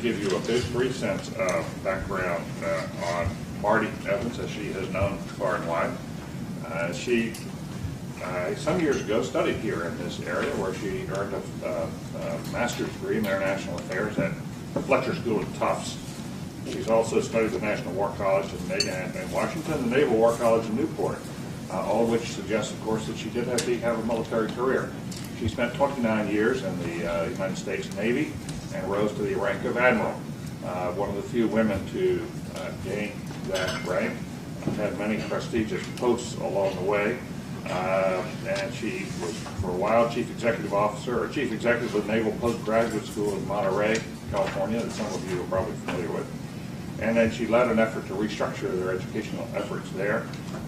Give you a brief sense of background on Marty Evans, as she has known far and wide. She, some years ago, studied here in this area where she earned a master's degree in international affairs at Fletcher School at Tufts. She's also studied at the National War College in Washington, the Naval War College in Newport, all of which suggests, of course, that she did have a military career. She spent 29 years in the United States Navy and rose to the rank of Admiral. One of the few women to gain that rank. Had many prestigious posts along the way. And she was, for a while, Chief Executive Officer, or Chief Executive of the Naval Postgraduate School in Monterey, California, that some of you are probably familiar with. And then she led an effort to restructure their educational efforts there,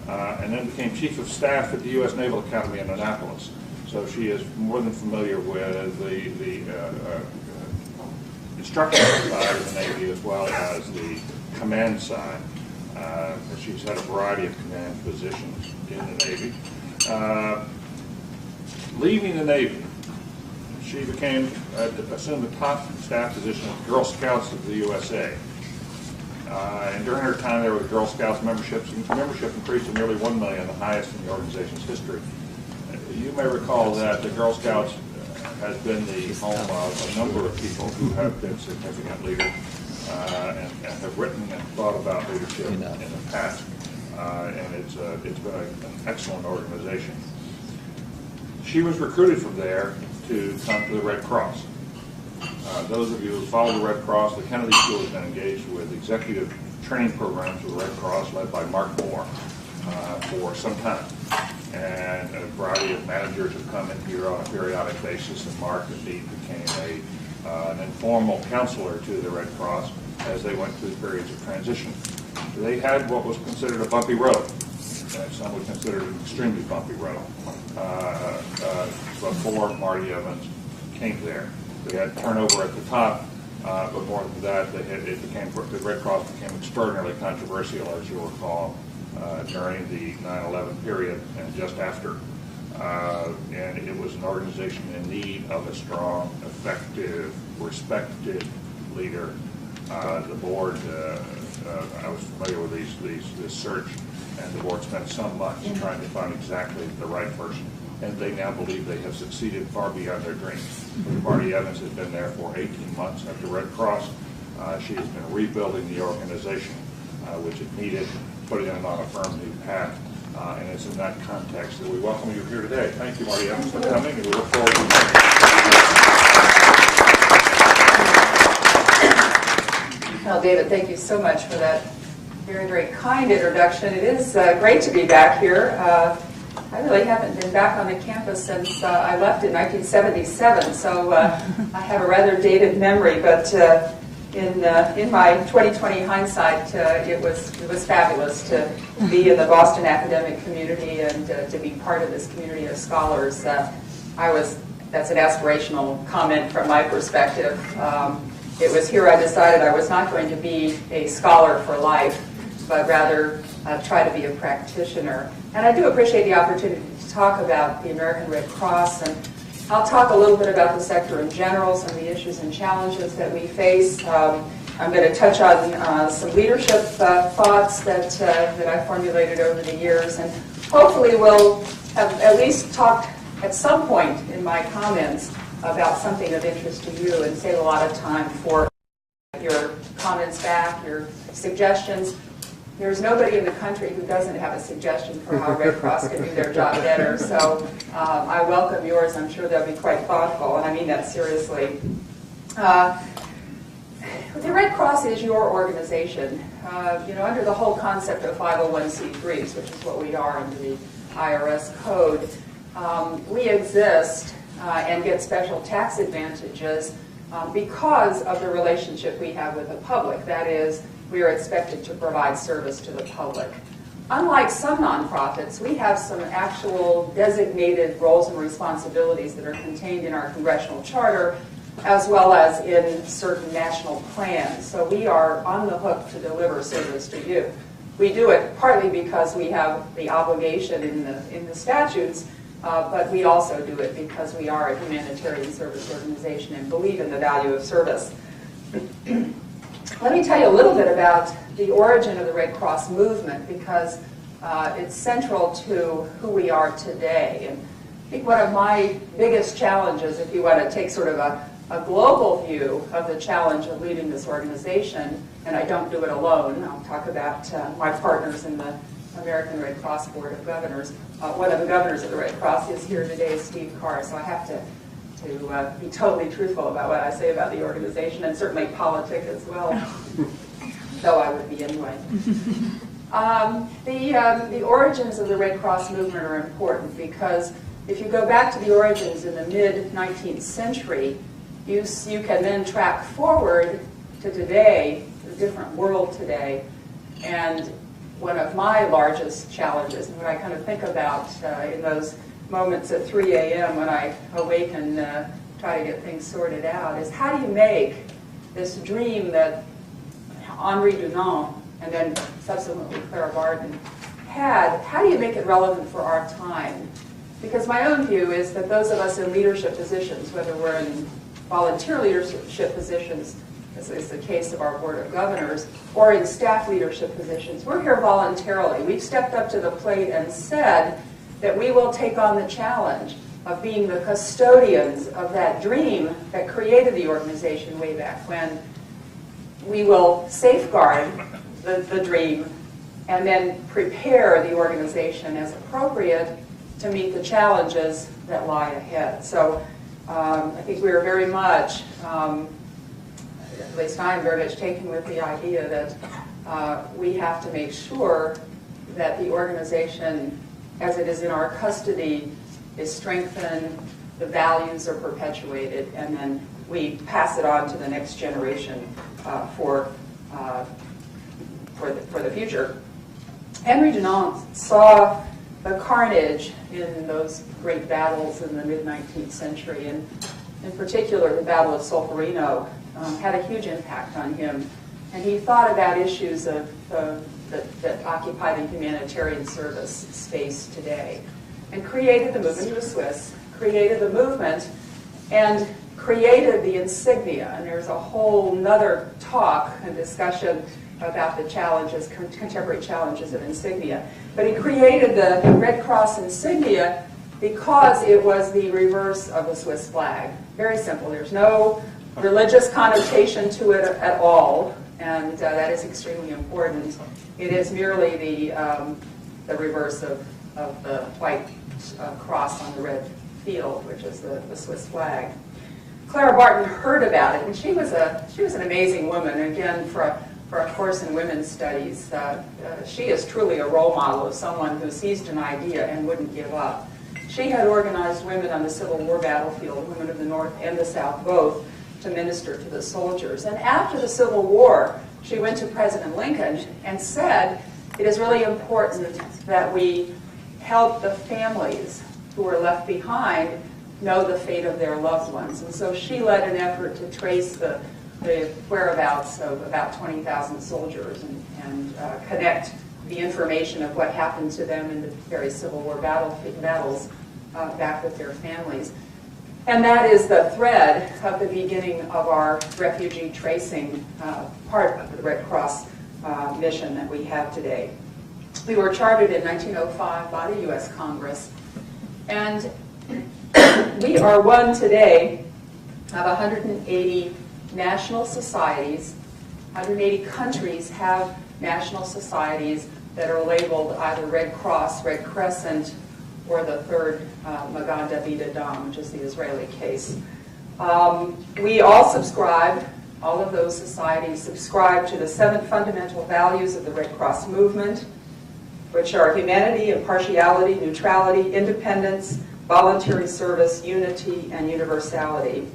and then became Chief of Staff at the U.S. Naval Academy in Annapolis. So she is more than familiar with the instructional side of the Navy as well as the command side. She's had a variety of command positions in the Navy. Leaving the Navy, she assumed the top staff position of Girl Scouts of the USA. And during her time there with the Girl Scouts, membership increased to nearly 1 million, the highest in the organization's history. You may recall that the Girl Scouts has been the home of a number of people who have been significant leaders and have written and thought about leadership in the past. And it's been an excellent organization. She was recruited from there to come to the Red Cross. Those of you who follow the Red Cross, the Kennedy School has been engaged with executive training programs with the Red Cross led by Mark Moore for some time. And a variety of managers have come in here on a periodic basis, and Mark indeed became an informal counselor to the Red Cross as they went through periods of transition. They had what was considered a bumpy road. Some would consider it an extremely bumpy road before Marty Evans came there. They had turnover at the top, but more than that, the Red Cross became extraordinarily controversial, as you'll recall, during the 9/11 period and just after. And it was an organization in need of a strong, effective, respected leader. The board, I was familiar with this search, and the board spent some months trying to find exactly the right person. And they now believe they have succeeded far beyond their dreams. Marty Evans has been there for 18 months at the Red Cross. She has been rebuilding the organization, which it needed, putting it on a firm new path. And it's in that context that we welcome you here today. Thank you, Marty Evans, for coming, and we look forward to Well, David, thank you so much for that very, very kind introduction. It is great to be back here. I really haven't been back on the campus since I left in 1977, so I have a rather dated memory, but in my 2020 hindsight, it was fabulous to be in the Boston academic community and to be part of this community of scholars. That's an aspirational comment from my perspective. It was here I decided I was not going to be a scholar for life, but rather try to be a practitioner. And I do appreciate the opportunity to talk about the American Red Cross, and I'll talk a little bit about the sector in general, some of the issues and challenges that we face. I'm going to touch on some leadership thoughts that I formulated over the years, and hopefully we'll have at least talked at some point in my comments about something of interest to you and save a lot of time for your comments back, your suggestions. There's nobody in the country who doesn't have a suggestion for how Red Cross can do their job better, so I welcome yours. I'm sure they'll be quite thoughtful, and I mean that seriously. The Red Cross is your organization. Under the whole concept of 501c3s, which is what we are under the IRS code, we exist and get special tax advantages because of the relationship we have with the public. That is, we are expected to provide service to the public. Unlike some nonprofits, we have some actual designated roles and responsibilities that are contained in our congressional charter, as well as in certain national plans. So we are on the hook to deliver service to you. We do it partly because we have the obligation in the statutes, but we also do it because we are a humanitarian service organization and believe in the value of service. Let me tell you a little bit about the origin of the Red Cross movement, because it's central to who we are today. And I think one of my biggest challenges, if you want to take sort of a global view of the challenge of leading this organization, and I don't do it alone, I'll talk about my partners in the American Red Cross Board of Governors. One of the governors of the Red Cross is here today, Steve Carr, so I have to be totally truthful about what I say about the organization, and certainly politic as well, though I would be anyway. The origins of the Red Cross movement are important because if you go back to the origins in the mid-19th century, you can then track forward to today, the different world today, and one of my largest challenges, and what I kind of think about in those moments at 3 a.m. when I awake and try to get things sorted out, is how do you make this dream that Henri Dunant and then subsequently Clara Barton had, how do you make it relevant for our time? Because my own view is that those of us in leadership positions, whether we're in volunteer leadership positions, as is the case of our Board of Governors, or in staff leadership positions, we're here voluntarily. We've stepped up to the plate and said that we will take on the challenge of being the custodians of that dream that created the organization way back when. We will safeguard the dream and then prepare the organization as appropriate to meet the challenges that lie ahead. So I think we are very much, at least I am very much taken with the idea that we have to make sure that the organization, as it is in our custody, is strengthened, the values are perpetuated, and then we pass it on to the next generation for the future. Henri Dunant saw the carnage in those great battles in the mid-19th century, and in particular the Battle of Solferino had a huge impact on him. And he thought about issues of, that occupy the humanitarian service space today, and created the movement. He was Swiss, created the movement, and created the insignia. And there's a whole nother talk and discussion about the challenges, contemporary challenges of insignia. But he created the Red Cross insignia because it was the reverse of the Swiss flag. Very simple. There's no religious connotation to it at all, and that is extremely important. It is merely the reverse of the white cross on the red field, which is the Swiss flag. Clara Barton heard about it, and she was an amazing woman. Again, for a course in women's studies, she is truly a role model of someone who seized an idea and wouldn't give up. She had organized women on the Civil War battlefield, women of the North and the South both, to minister to the soldiers. And after the Civil War, she went to President Lincoln and said, it is really important that we help the families who were left behind know the fate of their loved ones. And so she led an effort to trace the whereabouts of about 20,000 soldiers and connect the information of what happened to them in the various Civil War battles back with their families. And that is the thread of the beginning of our refugee tracing part of the Red Cross mission that we have today. We were chartered in 1905 by the U.S. Congress, and we are one today of 180 national societies. 180 countries have national societies that are labeled either Red Cross, Red Crescent, or the third Magen David Adom, which is the Israeli case. We all subscribe, all of those societies subscribe to the 7 fundamental values of the Red Cross movement, which are humanity, impartiality, neutrality, independence, voluntary service, unity, and universality.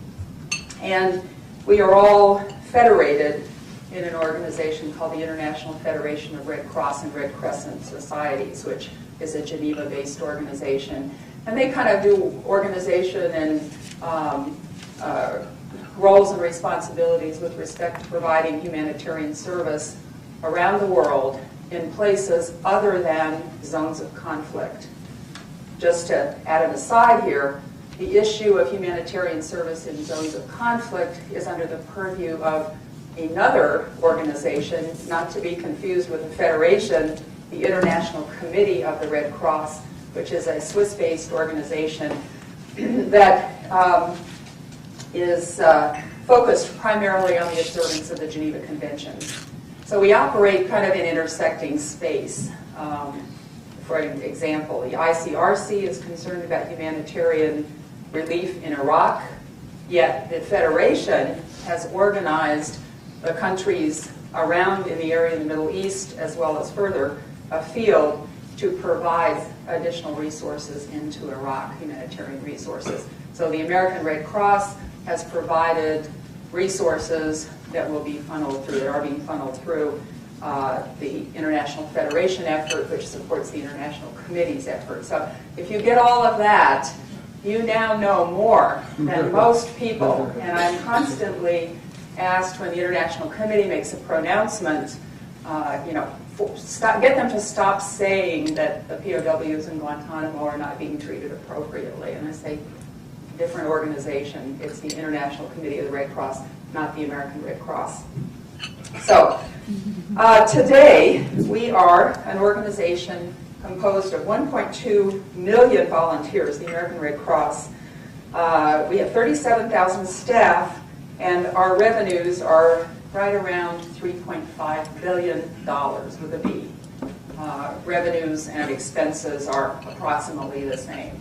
And we are all federated in an organization called the International Federation of Red Cross and Red Crescent Societies, which is a Geneva-based organization. And they kind of do organization and roles and responsibilities with respect to providing humanitarian service around the world in places other than zones of conflict. Just to add an aside here, the issue of humanitarian service in zones of conflict is under the purview of another organization, not to be confused with the Federation, the International Committee of the Red Cross, which is a Swiss-based organization that is focused primarily on the observance of the Geneva Conventions. So we operate kind of in intersecting space. For example, the ICRC is concerned about humanitarian relief in Iraq, yet the Federation has organized the countries around in the area of the Middle East, as well as further afield, to provide additional resources into Iraq, humanitarian resources. So the American Red Cross has provided resources that will be funneled through, that are being funneled through the International Federation effort, which supports the International Committee's effort. So if you get all of that, you now know more than most people. And I'm constantly asked when the International Committee makes a pronouncement, get them to stop saying that the POWs in Guantanamo are not being treated appropriately. And I say, different organization. It's the International Committee of the Red Cross, not the American Red Cross. So today we are an organization composed of 1.2 million volunteers, the American Red Cross. We have 37,000 staff, and our revenues are right around $3.5 billion with a B. Revenues and expenses are approximately the same.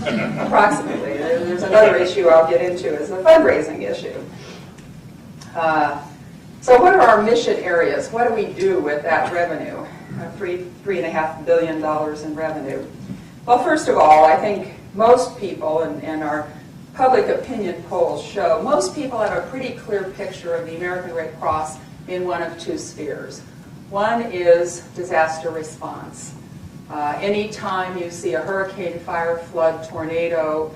Approximately. There's another issue I'll get into, is the fundraising issue. So what are our mission areas? What do we do with that revenue? $3.5 billion in revenue. Well, first of all, I think most people, and our public opinion polls show, most people have a pretty clear picture of the American Red Cross in one of two spheres. One is disaster response. Anytime you see a hurricane, fire, flood, tornado,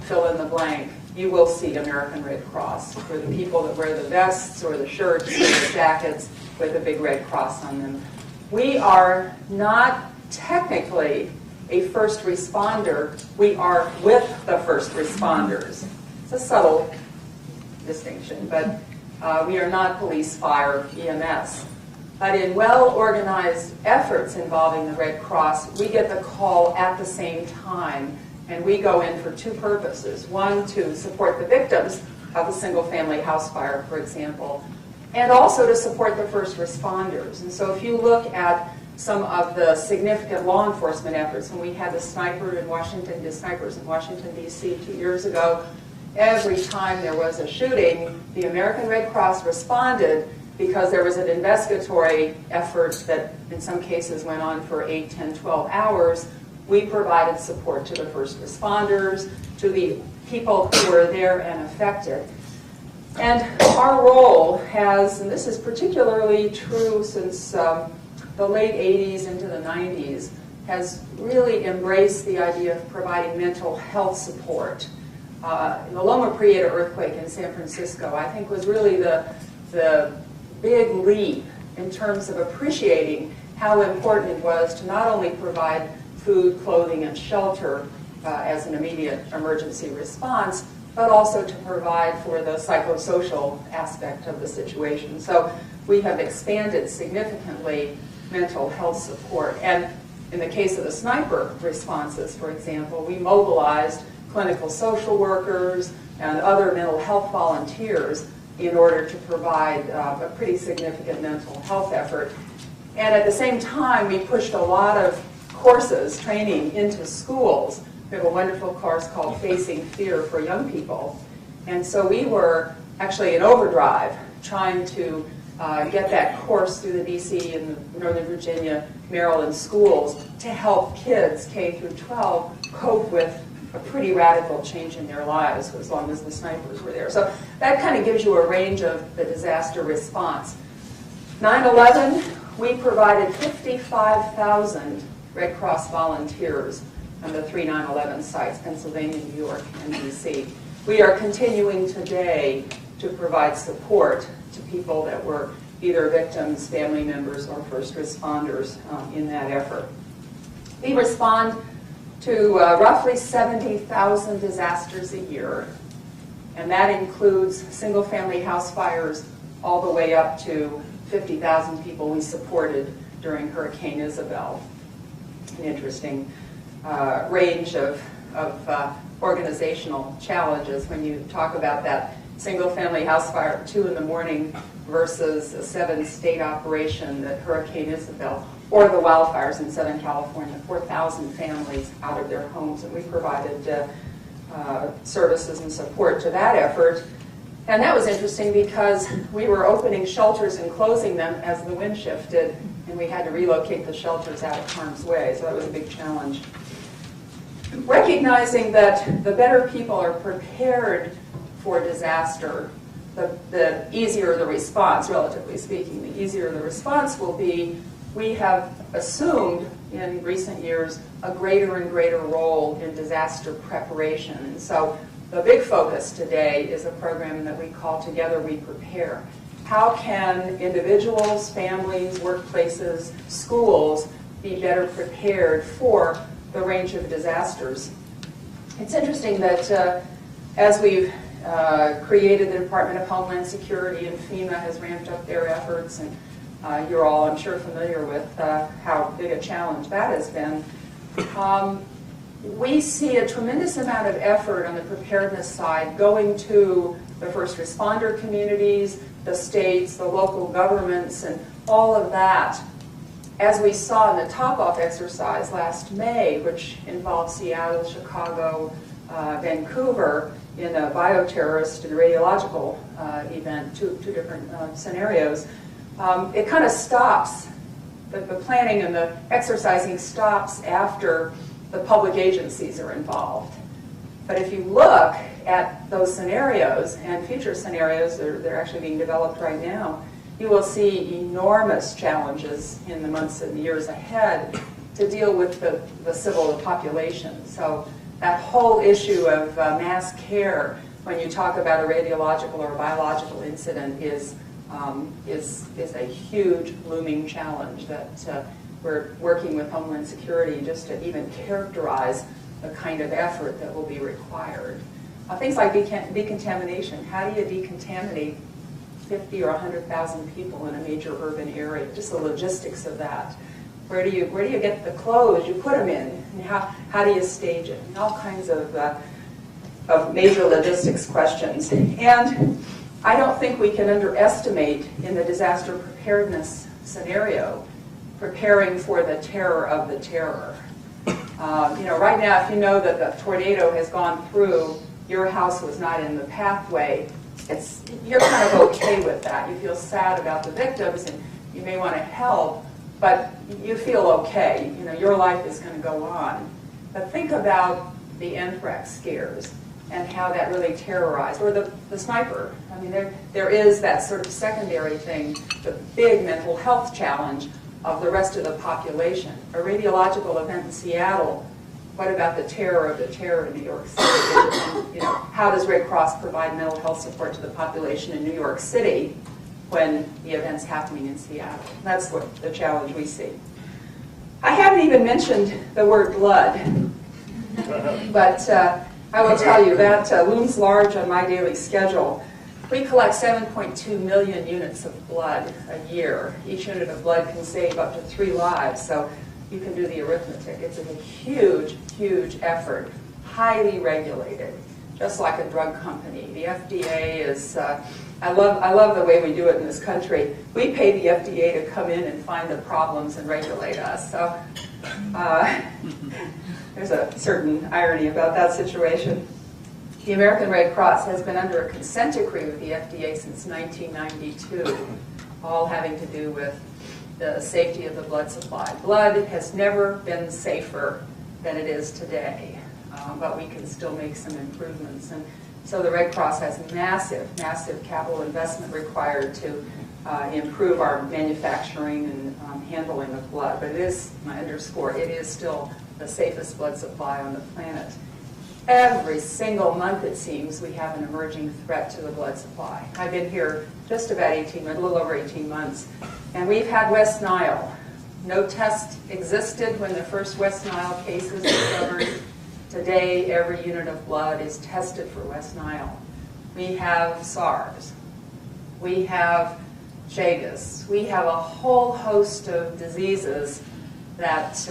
fill in the blank, you will see American Red Cross, for the people that wear the vests or the shirts or the jackets with a big red cross on them. We are not technically a first responder. We are with the first responders. It's a subtle distinction, but we are not police, fire, EMS. But in well-organized efforts involving the Red Cross, we get the call at the same time, and we go in for two purposes. One, to support the victims of a single-family house fire, for example, and also to support the first responders. And so if you look at some of the significant law enforcement efforts, when we had the snipers in Washington, D.C. 2 years ago, every time there was a shooting, the American Red Cross responded because there was an investigatory effort that in some cases went on for 8, 10, 12 hours. We provided support to the first responders, to the people who were there and affected. And our role has, and this is particularly true since the late 80s into the 90s, has really embraced the idea of providing mental health support. The Loma Prieta earthquake in San Francisco, I think, was really the big leap in terms of appreciating how important it was to not only provide food, clothing, and shelter as an immediate emergency response, but also to provide for the psychosocial aspect of the situation. So we have expanded significantly mental health support. And in the case of the sniper responses, for example, we mobilized clinical social workers and other mental health volunteers in order to provide a pretty significant mental health effort. And at the same time, we pushed a lot of courses, training into schools. We have a wonderful course called Facing Fear for young people. And so we were actually in overdrive trying to get that course through the DC and Northern Virginia, Maryland schools to help kids K through 12 cope with a pretty radical change in their lives as long as the snipers were there. So that kind of gives you a range of the disaster response. 9/11, we provided 55,000 Red Cross volunteers on the 3 9/11 sites, Pennsylvania, New York, and DC. We are continuing today to provide support to people that were either victims, family members, or first responders in that effort. We respond to roughly 70,000 disasters a year. And that includes single-family house fires all the way up to 50,000 people we supported during Hurricane Isabel. An interesting range of organizational challenges when you talk about that single-family house fire at 2 in the morning versus a 7-state operation that Hurricane Isabel, or the wildfires in Southern California, 4,000 families out of their homes, and we provided services and support to that effort. And that was interesting because we were opening shelters and closing them as the wind shifted, and we had to relocate the shelters out of harm's way, so that was a big challenge. Recognizing that the better people are prepared for disaster, the easier the response, relatively speaking, the easier the response will be, we have assumed in recent years a greater and greater role in disaster preparation. And so the big focus today is a program that we call Together We Prepare. How can individuals, families, workplaces, schools be better prepared for the range of disasters? It's interesting that as we've created the Department of Homeland Security, and FEMA has ramped up their efforts, and you're all, I'm sure, familiar with how big a challenge that has been. We see a tremendous amount of effort on the preparedness side going to the first responder communities, the states, the local governments, and all of that. As we saw in the top-off exercise last May, which involved Seattle, Chicago, Vancouver, in a bioterrorist and radiological event, two different scenarios, it kind of stops. The planning and the exercising stops after the public agencies are involved. But if you look at those scenarios and future scenarios, they're actually being developed right now, you will see enormous challenges in the months and years ahead to deal with the civil population. So that whole issue of mass care, when you talk about a radiological or a biological incident, is a huge looming challenge that we're working with Homeland Security just to even characterize the kind of effort that will be required. Things like decontamination. How do you decontaminate 50 or 100,000 people in a major urban area? Just the logistics of that. Where do you get the clothes you put them in? And how do you stage it? And all kinds of major logistics questions. And I don't think we can underestimate in the disaster preparedness scenario preparing for the terror of the terror. Right now, if you know that the tornado has gone through, your house was not in the pathway, you're kind of okay with that. You feel sad about the victims and you may want to help, but you feel okay. Your life is going to go on. But think about the anthrax scares and how that really terrorized, or the sniper. I mean, there is that sort of secondary thing, the big mental health challenge of the rest of the population. A radiological event in Seattle, what about the terror of the terror in New York City? How does Red Cross provide mental health support to the population in New York City when the event's happening in Seattle? That's what the challenge we see. I haven't even mentioned the word blood, but I will tell you that looms large on my daily schedule. We collect 7.2 million units of blood a year. Each unit of blood can save up to 3 lives, so you can do the arithmetic. It's a huge, huge effort, highly regulated, just like a drug company. The FDA is, I love the way we do it in this country. We pay the FDA to come in and find the problems and regulate us. So there's a certain irony about that situation. The American Red Cross has been under a consent decree with the FDA since 1992, all having to do with the safety of the blood supply. Blood has never been safer than it is today, but we can still make some improvements. And so the Red Cross has massive, massive capital investment required to improve our manufacturing and handling of blood. But it is, I underscore, it is still the safest blood supply on the planet. Every single month, it seems, we have an emerging threat to the blood supply. I've been here just about a little over 18 months, and we've had West Nile. No test existed when the first West Nile case was discovered. Today, every unit of blood is tested for West Nile. we have SARS, we have Chagas, we have a whole host of diseases that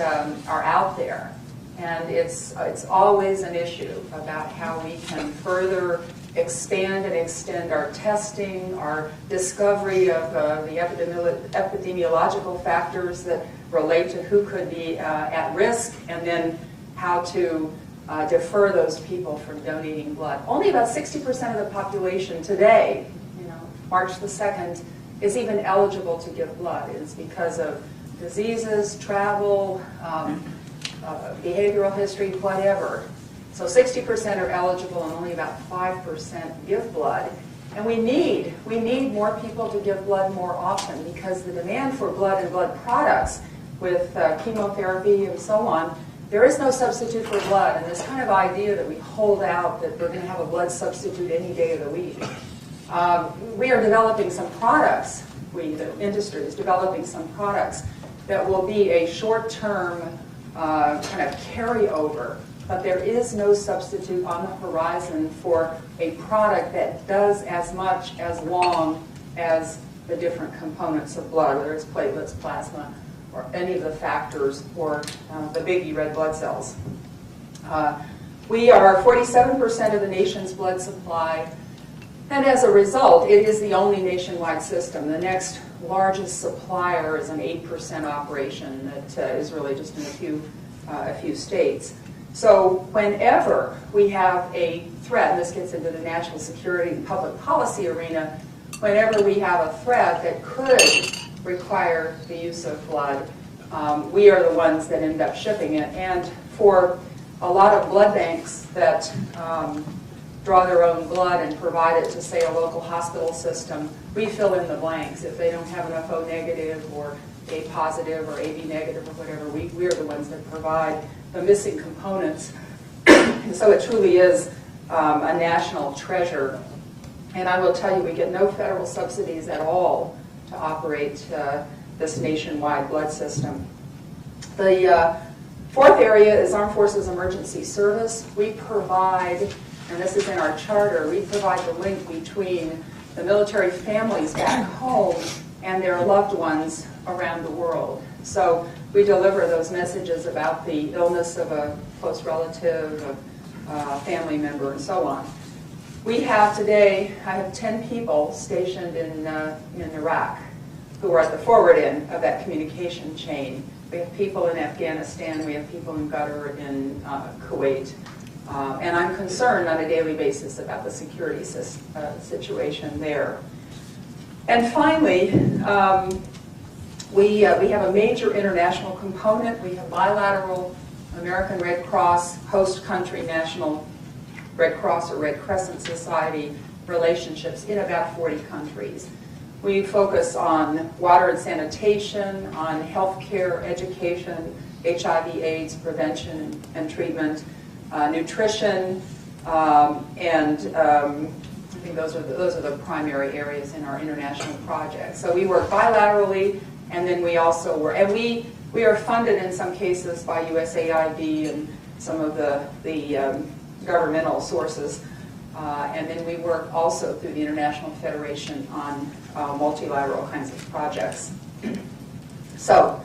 are out there. And it's always an issue about how we can further expand and extend our testing, our discovery of the epidemiological factors that relate to who could be at risk, and then how to defer those people from donating blood. Only about 60% of the population today, March the 2nd, is even eligible to give blood. It's because of diseases, travel, behavioral history, whatever. So 60% are eligible and only about 5% give blood. And we need more people to give blood more often, because the demand for blood and blood products with chemotherapy and so on, there is no substitute for blood. And this kind of idea that we hold out that we're going to have a blood substitute any day of the week. We are developing some products, the industry is developing some products that will be a short-term kind of carryover, but there is no substitute on the horizon for a product that does as much, as long as the different components of blood, whether it's platelets, plasma, or any of the factors, or the biggie red blood cells. We are 47% of the nation's blood supply, and as a result, it is the only nationwide system. The next largest supplier is an 8% operation that is really just in a few states. So whenever we have a threat, and this gets into the national security and public policy arena, whenever we have a threat that could require the use of blood, we are the ones that end up shipping it. And for a lot of blood banks that draw their own blood and provide it to, say, a local hospital system, we fill in the blanks. If they don't have enough O negative or A positive or AB negative or whatever, we are the ones that provide the missing components. And so it truly is a national treasure. And I will tell you, we get no federal subsidies at all to operate this nationwide blood system. The fourth area is Armed Forces Emergency Service. We provide, and this is in our charter, we provide the link between the military families back home and their loved ones around the world. So we deliver those messages about the illness of a close relative, a family member, and so on. We have today, I have 10 people stationed in Iraq who are at the forward end of that communication chain. We have people in Afghanistan, we have people in Qatar, in Kuwait. And I'm concerned on a daily basis about the security situation there. And finally, we have a major international component. We have bilateral American Red Cross, host country National Red Cross or Red Crescent Society relationships in about 40 countries. We focus on water and sanitation, on healthcare, education, HIV/AIDS prevention and treatment, nutrition, and I think those are the primary areas in our international projects. So we work bilaterally, and then we also work, and we are funded in some cases by USAID and some of the governmental sources, and then we work also through the International Federation on multilateral kinds of projects. So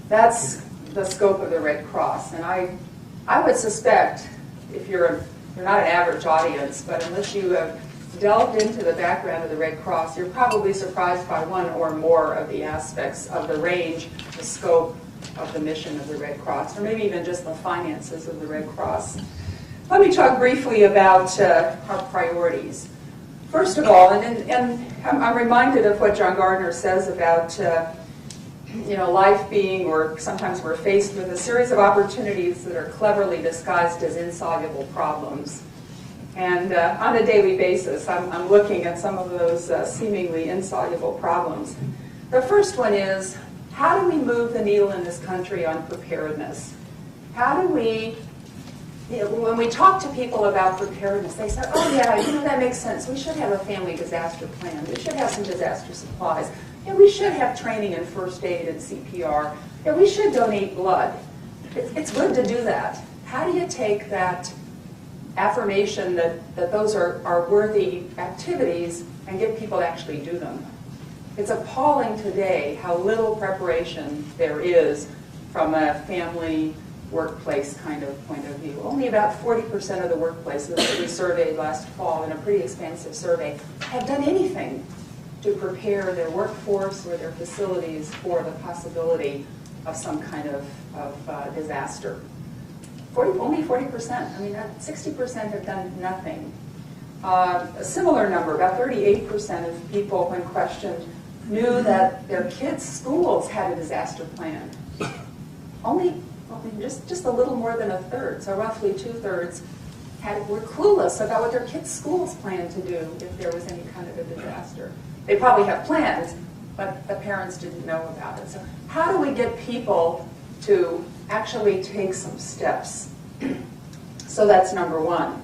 that's the scope of the Red Cross, and I would suspect, if you're not an average audience, but unless you have delved into the background of the Red Cross, you're probably surprised by one or more of the aspects of the range, the scope of the mission of the Red Cross, or maybe even just the finances of the Red Cross. Let me talk briefly about our priorities. First of all, and I'm reminded of what John Gardner says about life being, or sometimes we're faced with a series of opportunities that are cleverly disguised as insoluble problems. And on a daily basis, I'm looking at some of those seemingly insoluble problems. The first one is, how do we move the needle in this country on preparedness? How do we, when we talk to people about preparedness, they say, oh yeah, that makes sense. We should have a family disaster plan. We should have some disaster supplies. Yeah, we should have training in first aid and CPR. Yeah, we should donate blood. It's good to do that. How do you take that affirmation that those are worthy activities and get people to actually do them. It's appalling today how little preparation there is from a family workplace kind of point of view. Only about 40% of the workplaces that we surveyed last fall in a pretty expansive survey have done anything to prepare their workforce or their facilities for the possibility of some kind of disaster. Only 40%. I mean, 60% have done nothing. A similar number, about 38% of people, when questioned, knew that their kids' schools had a disaster plan. Only just a little more than a third, so roughly 2/3 were clueless about what their kids' schools planned to do if there was any kind of a disaster. They probably have plans, but the parents didn't know about it. So how do we get people to actually take some steps? So that's number one.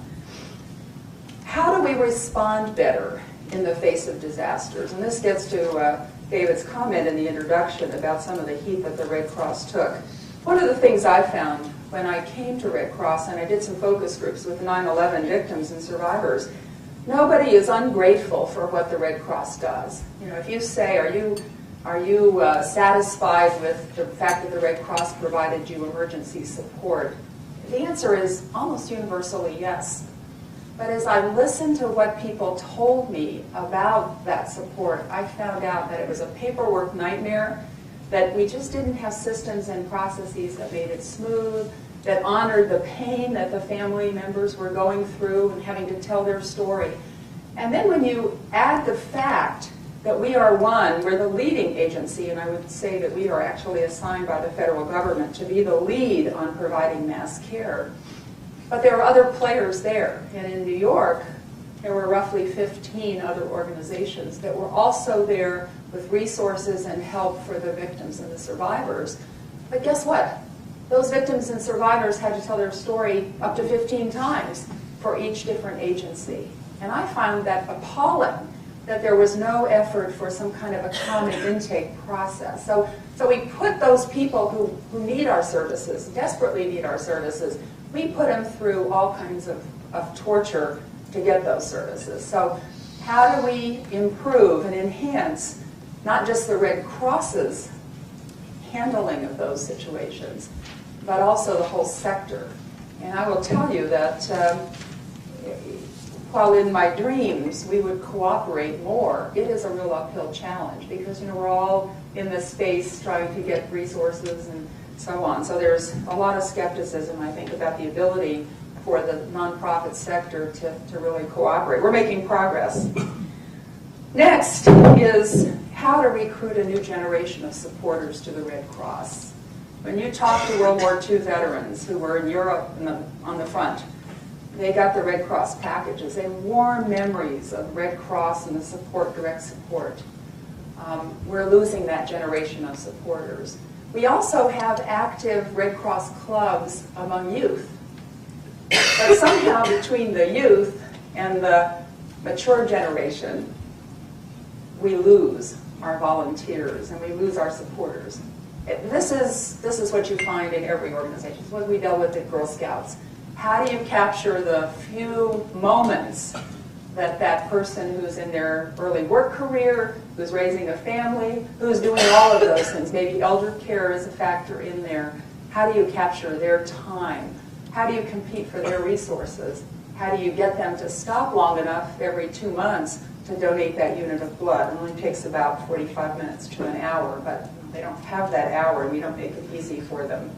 How do we respond better in the face of disasters? And this gets to David's comment in the introduction about some of the heat that the Red Cross took. One of the things I found when I came to Red Cross, and I did some focus groups with 9/11 victims and survivors, nobody is ungrateful for what the Red Cross does. You know, if you say, are you satisfied with the fact that the Red Cross provided you emergency support? The answer is almost universally yes. But as I listened to what people told me about that support, I found out that it was a paperwork nightmare, that we just didn't have systems and processes that made it smooth, that honored the pain that the family members were going through and having to tell their story. And then when you add the fact that we're the leading agency, and I would say that we are actually assigned by the federal government to be the lead on providing mass care. But there are other players there. And in New York, there were roughly 15 other organizations that were also there with resources and help for the victims and the survivors. But guess what? Those victims and survivors had to tell their story up to 15 times for each different agency. And I found that appalling, that there was no effort for some kind of a common intake process. So we put those people who need our services, desperately need our services, we put them through all kinds of torture to get those services. So how do we improve and enhance not just the Red Cross's handling of those situations, but also the whole sector? And I will tell you that while in my dreams we would cooperate more, it is a real uphill challenge because, you know, we're all in this space trying to get resources and so on. So there's a lot of skepticism, I think, about the ability for the nonprofit sector to really cooperate. We're making progress. Next is how to recruit a new generation of supporters to the Red Cross. When you talk to World War II veterans who were in Europe on the front, they got the Red Cross packages. They have warm memories of Red Cross and the support, direct support. We're losing that generation of supporters. We also have active Red Cross clubs among youth. But somehow between the youth and the mature generation, we lose our volunteers and we lose our supporters. This is what you find in every organization. It's what we dealt with at Girl Scouts. How do you capture the few moments that person who's in their early work career, who's raising a family, who's doing all of those things? Maybe elder care is a factor in there. How do you capture their time? How do you compete for their resources? How do you get them to stop long enough every 2 months to donate that unit of blood? It only takes about 45 minutes to an hour, but they don't have that hour and we don't make it easy for them.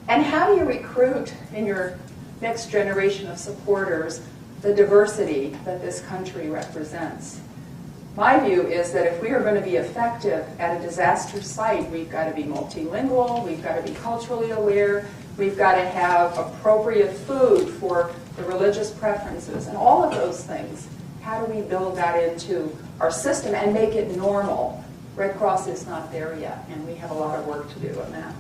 And how do you recruit in your next generation of supporters the diversity that this country represents? My view is that if we are going to be effective at a disaster site, we've got to be multilingual, we've got to be culturally aware, we've got to have appropriate food for the religious preferences, and all of those things. How do we build that into our system and make it normal? Red Cross is not there yet, and we have a lot of work to do on that.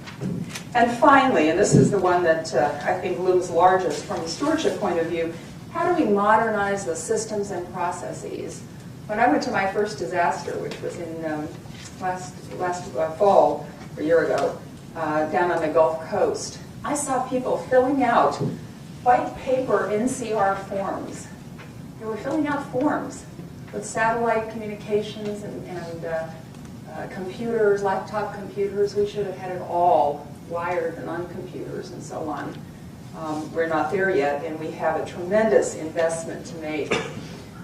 And finally, and this is the one that I think looms largest from the stewardship point of view, how do we modernize the systems and processes? When I went to my first disaster, which was in last fall, a year ago, down on the Gulf Coast, I saw people filling out white paper NCR forms. They were filling out forms with satellite communications and computers, laptop computers. We should have had it all wired and on computers and so on. We're not there yet, and we have a tremendous investment to make.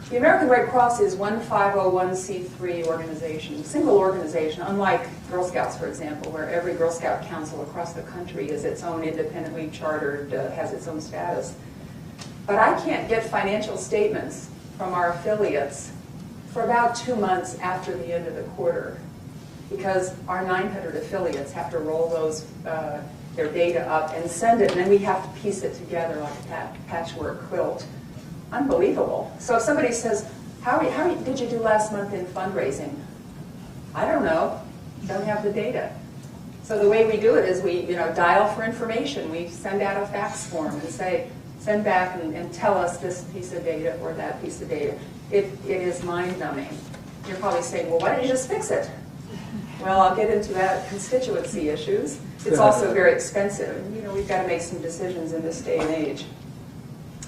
The American Red Cross is one 501c3 organization, single organization, unlike Girl Scouts, for example, where every Girl Scout council across the country is its own independently chartered, has its own status. But I can't get financial statements from our affiliates for about 2 months after the end of the quarter, because our 900 affiliates have to roll those their data up and send it, and then we have to piece it together like a patchwork quilt. Unbelievable. So if somebody says, how did you do last month in fundraising? I don't know. Don't have the data. So the way we do it is we dial for information. We send out a fax form and say, send back and tell us this piece of data or that piece of data. It is mind-numbing. You're probably saying, well, why don't you just fix it? Well, I'll get into that constituency issues. It's also very expensive. We've got to make some decisions in this day and age.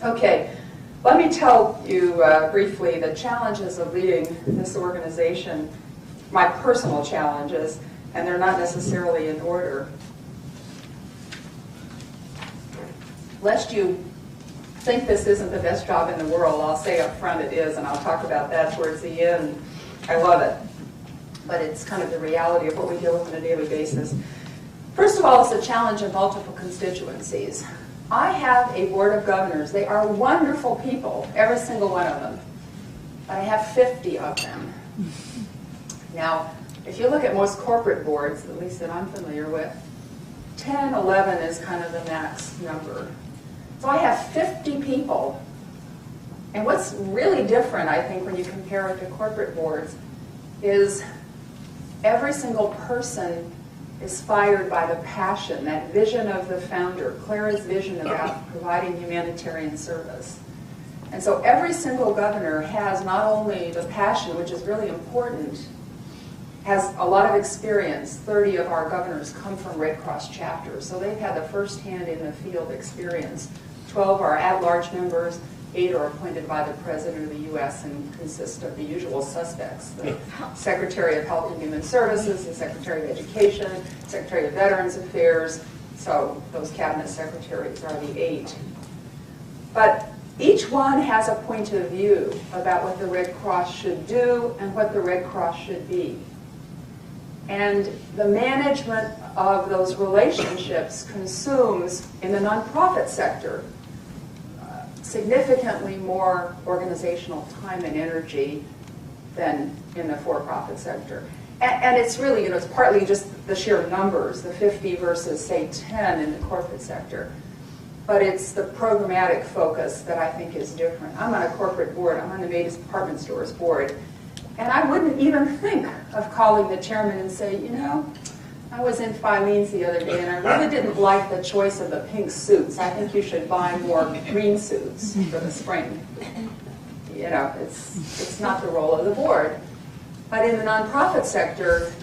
Okay, let me tell you briefly the challenges of leading this organization, my personal challenges, and they're not necessarily in order. Lest you think this isn't the best job in the world, I'll say up front it is, and I'll talk about that towards the end. I love it. But it's kind of the reality of what we deal with on a daily basis. First of all, it's a challenge of multiple constituencies. I have a board of governors. They are wonderful people, every single one of them. But I have 50 of them. Now, if you look at most corporate boards, at least that I'm familiar with, 10, 11 is kind of the max number. So I have 50 people. And what's really different, I think, when you compare it to corporate boards, is every single person is fired by the passion, that vision of the founder, Clara's vision about providing humanitarian service. And so every single governor has not only the passion, which is really important, has a lot of experience. 30 of our governors come from Red Cross chapters, so they've had the first-hand in the field experience. 12 are at-large members, 8 are appointed by the President of the U.S. and consist of the usual suspects: the Secretary of Health and Human Services, the Secretary of Education, Secretary of Veterans Affairs. So those cabinet secretaries are the 8. But each one has a point of view about what the Red Cross should do and what the Red Cross should be. And the management of those relationships consumes, in the nonprofit sector, significantly more organizational time and energy than in the for-profit sector. And it's really, it's partly just the sheer numbers, the 50 versus, say, 10 in the corporate sector. But it's the programmatic focus that I think is different. I'm on a corporate board. I'm on the Mavis Department Stores board. And I wouldn't even think of calling the chairman and say, I was in Filene's the other day, and I really didn't like the choice of the pink suits. I think you should buy more green suits for the spring. It's not the role of the board. But in the nonprofit sector,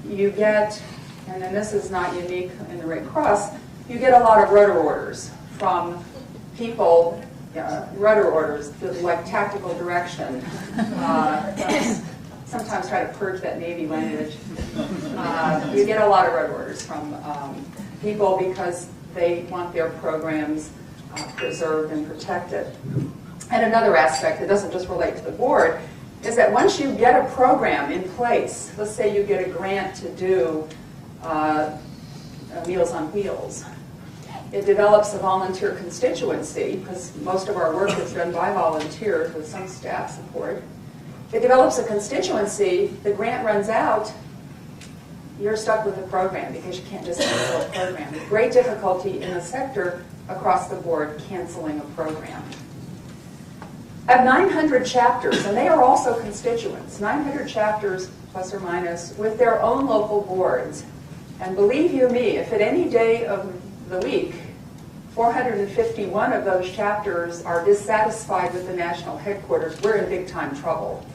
you get, and then this is not unique in the Red Cross, you get a lot of rudder orders from people, rudder orders, like tactical direction. Sometimes try to purge that Navy language. You get a lot of rudder orders from people because they want their programs preserved and protected. And another aspect that doesn't just relate to the board is that once you get a program in place, let's say you get a grant to do Meals on Wheels, it develops a volunteer constituency, because most of our work is done by volunteers with some staff support. It develops a constituency, the grant runs out, you're stuck with the program because you can't just cancel a program. Great difficulty in the sector across the board canceling a program. I have 900 chapters, and they are also constituents. 900 chapters, plus or minus, with their own local boards. And believe you me, if at any day of the week, 451 of those chapters are dissatisfied with the national headquarters, we're in big time trouble.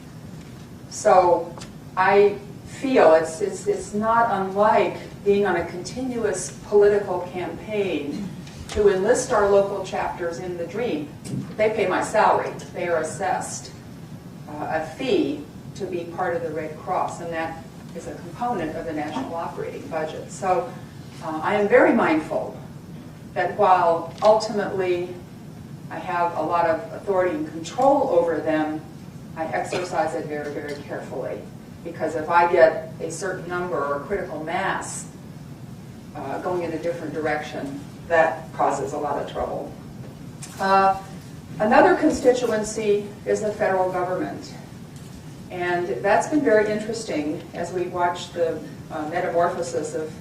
So I feel it's not unlike being on a continuous political campaign to enlist our local chapters in the dream. They pay my salary. They are assessed a fee to be part of the Red Cross, and that is a component of the national operating budget. So I am very mindful that while ultimately I have a lot of authority and control over them, I exercise it very, very carefully. Because if I get a certain number or critical mass going in a different direction, that causes a lot of trouble. Another constituency is the federal government. And that's been very interesting as we watch the metamorphosis of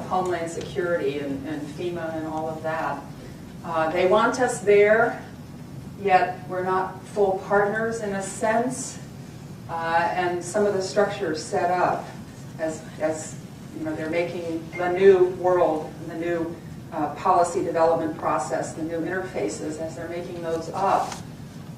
Homeland Security and FEMA and all of that. They want us there, yet we're not full partners in a sense. And some of the structures set up as you know, they're making the new world, the new policy development process, the new interfaces, as they're making those up.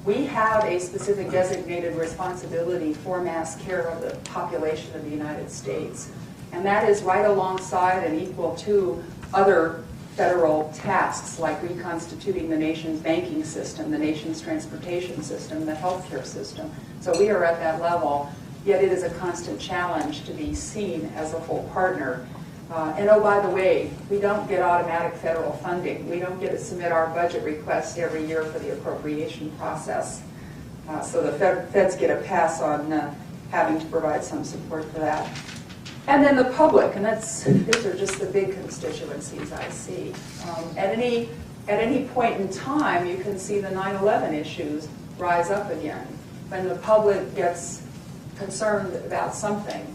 We have a specific designated responsibility for mass care of the population of the United States. And that is right alongside and equal to other federal tasks like reconstituting the nation's banking system, the nation's transportation system, the healthcare system. So we are at that level, yet it is a constant challenge to be seen as a full partner. And oh, by the way, we don't get automatic federal funding. We don't get to submit our budget request every year for the appropriation process. So the feds get a pass on having to provide some support for that. And then the public, and these are just the big constituencies I see. At any point in time, you can see the 9/11 issues rise up again when the public gets concerned about something.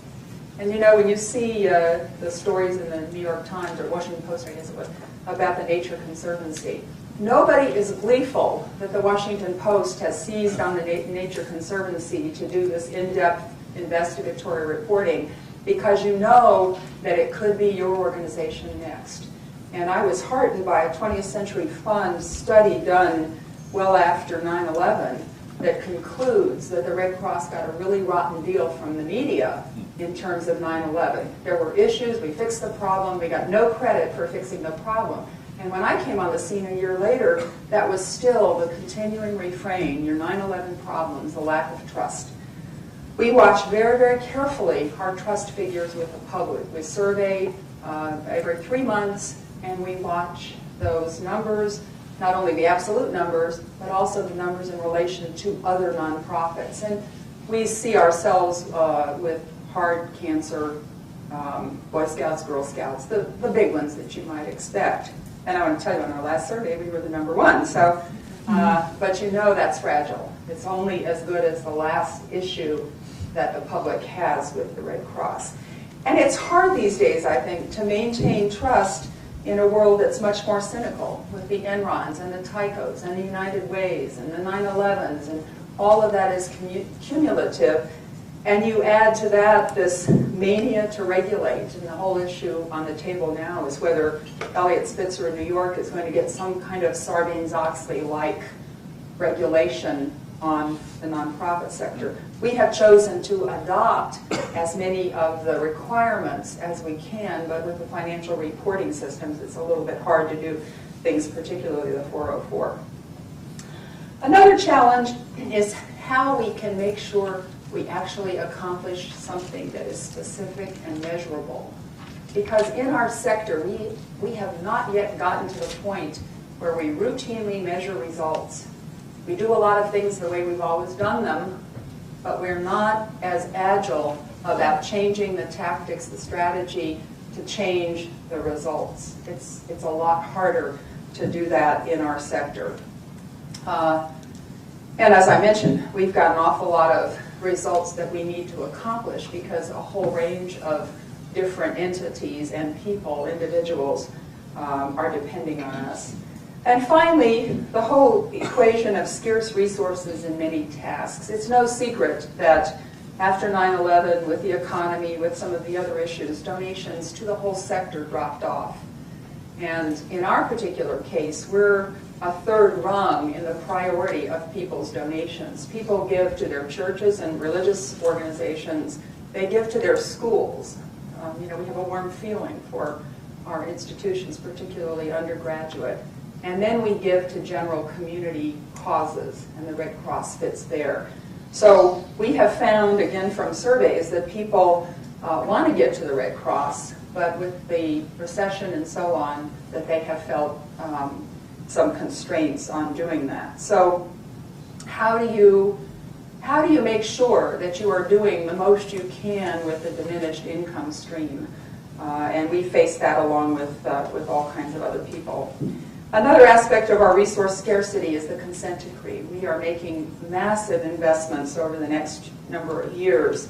And you know, when you see the stories in the New York Times or Washington Post, I guess it was, about the Nature Conservancy, nobody is gleeful that the Washington Post has seized on the Nature Conservancy to do this in-depth investigatory reporting, because you know that it could be your organization next. And I was heartened by a 20th Century Fund study done well after 9/11 that concludes that the Red Cross got a really rotten deal from the media in terms of 9/11. There were issues, we fixed the problem, we got no credit for fixing the problem. And when I came on the scene a year later, that was still the continuing refrain, your 9/11 problems, the lack of trust. We watch very, very carefully our trust figures with the public. We survey every 3 months, and we watch those numbers, not only the absolute numbers, but also the numbers in relation to other nonprofits. And we see ourselves with heart, cancer, Boy Scouts, Girl Scouts, the big ones that you might expect. And I want to tell you, in our last survey, we were the #1. So, but you know that's fragile. It's only as good as the last issue that the public has with the Red Cross. And it's hard these days, I think, to maintain trust in a world that's much more cynical, with the Enrons and the Tycos and the United Ways and the 9/11s, and all of that is cumulative. And you add to that this mania to regulate, and the whole issue on the table now is whether Eliot Spitzer in New York is going to get some kind of Sarbanes-Oxley-like regulation on the nonprofit sector. We have chosen to adopt as many of the requirements as we can, but with the financial reporting systems, it's a little bit hard to do things, particularly the 404. Another challenge is how we can make sure we actually accomplish something that is specific and measurable. Because in our sector, we have not yet gotten to the point where we routinely measure results. We do a lot of things the way we've always done them, but we're not as agile about changing the tactics, the strategy to change the results. It's a lot harder to do that in our sector. And as I mentioned, we've got an awful lot of results that we need to accomplish because a whole range of different entities and people, individuals, are depending on us. And finally, the whole equation of scarce resources and many tasks. It's no secret that after 9/11, with the economy, with some of the other issues, donations to the whole sector dropped off. And in our particular case, we're a third rung in the priority of people's donations. People give to their churches and religious organizations. They give to their schools. You know, we have a warm feeling for our institutions, particularly undergraduate. and then we give to general community causes, and the Red Cross fits there. So we have found, again from surveys, that people want to give to the Red Cross, but with the recession and so on, that they have felt some constraints on doing that. So how do you make sure that you are doing the most you can with the diminished income stream? And we face that along with all kinds of other people. Another aspect of our resource scarcity is the consent decree. We are making massive investments over the next number of years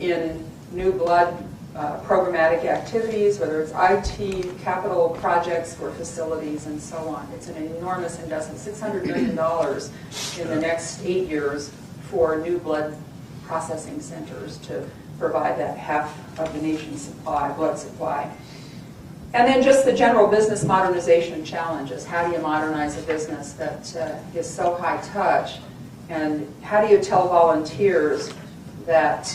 in new blood programmatic activities, whether it's IT, capital projects for facilities, and so on. It's an enormous investment, $600 million in the next 8 years for new blood processing centers to provide that half of the nation's blood supply. And then just the general business modernization challenges. How do you modernize a business that is so high touch? And how do you tell volunteers that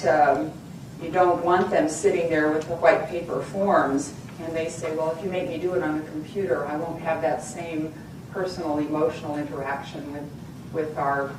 you don't want them sitting there with the white paper forms and they say, well, if you make me do it on a computer, I won't have that same personal, emotional interaction with our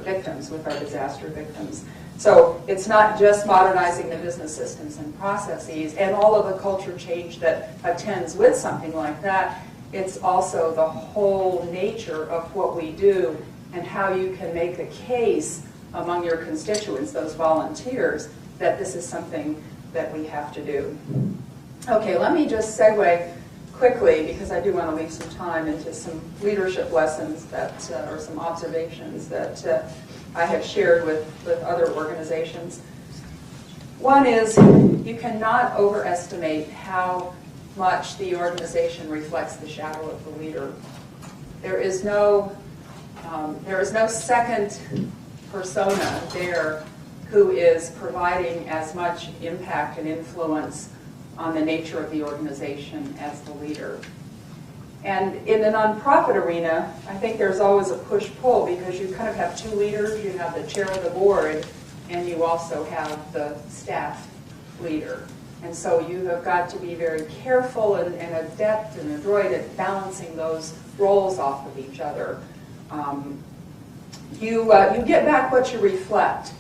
victims, with our disaster victims. So it's not just modernizing the business systems and processes and all of the culture change that attends with something like that. It's also the whole nature of what we do and how you can make a case among your constituents, those volunteers, that this is something that we have to do. Okay, let me just segue quickly, because I do want to leave some time, into some leadership lessons that, or some observations that I have shared with other organizations. One is, you cannot overestimate how much the organization reflects the shadow of the leader. There is no second persona there who is providing as much impact and influence on the nature of the organization as the leader. And in the nonprofit arena, I think there's always a push-pull, because you kind of have two leaders. You have the chair of the board, and you also have the staff leader. And so you have got to be very careful and adept and adroit at balancing those roles off of each other. You get back what you reflect.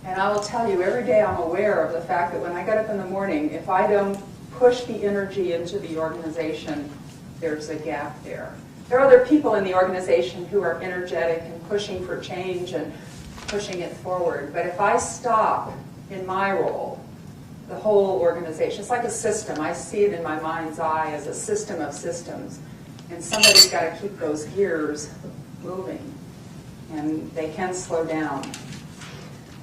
And I will tell you, every day I'm aware of the fact that when I get up in the morning, if I don't push the energy into the organization, there's a gap there. There are other people in the organization who are energetic and pushing for change and pushing it forward. But if I stop in my role, the whole organization, it's like a system. I see it in my mind's eye as a system of systems. And somebody's got to keep those gears moving. And they can slow down.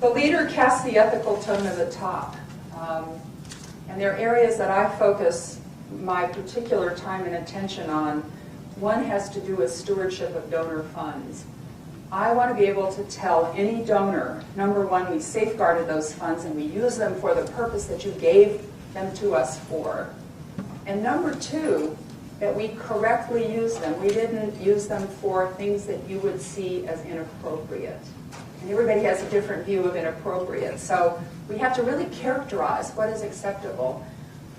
The leader casts the ethical tone at the top. And there are areas that I focus my particular time and attention on. One has to do with stewardship of donor funds. I want to be able to tell any donor, number one, we safeguarded those funds and we use them for the purpose that you gave them to us for. And number two, that we correctly use them. We didn't use them for things that you would see as inappropriate. And everybody has a different view of inappropriate. So we have to really characterize what is acceptable.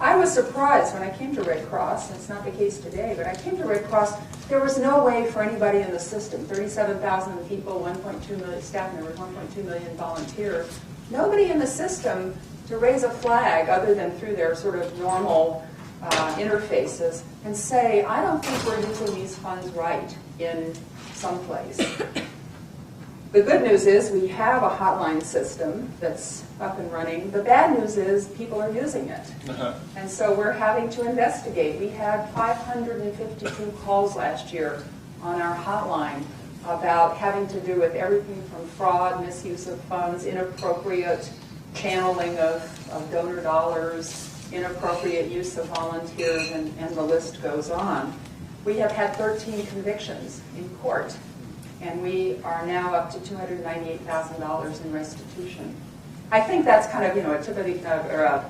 I was surprised when I came to Red Cross, and it's not the case today, but I came to Red Cross, there was no way for anybody in the system, 37,000 people, 1.2 million staff members, 1.2 million volunteers, nobody in the system to raise a flag other than through their sort of normal interfaces and say, I don't think we're using these funds right in some place. The good news is we have a hotline system that's up and running. The bad news is people are using it. And so we're having to investigate. We had 552 calls last year on our hotline about having to do with everything from fraud, misuse of funds, inappropriate channeling of donor dollars, inappropriate use of volunteers, and the list goes on. We have had 13 convictions in court. And we are now up to $298,000 in restitution. I think that's kind of, a tip of the,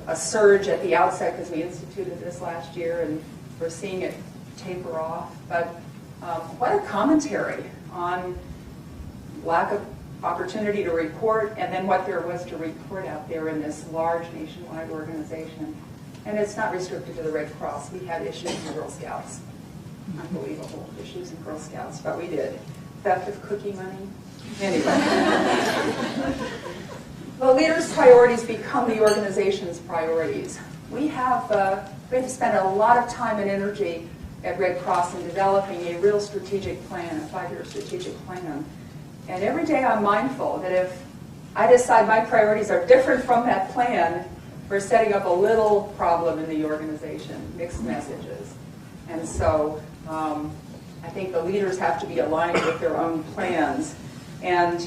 a surge at the outset, because we instituted this last year, and we're seeing it taper off. But what a commentary on lack of opportunity to report, and then what there was to report out there in this large nationwide organization. And it's not restricted to the Red Cross. We had issues in the Girl Scouts. Unbelievable issues in Girl Scouts, but we did. Theft of cookie money. Anyway. The leader's priorities become the organization's priorities. We have spent a lot of time and energy at Red Cross in developing a real strategic plan, a 5-year strategic plan. And every day I'm mindful that if I decide my priorities are different from that plan, we're setting up a little problem in the organization, mixed messages. And so I think the leaders have to be aligned with their own plans. And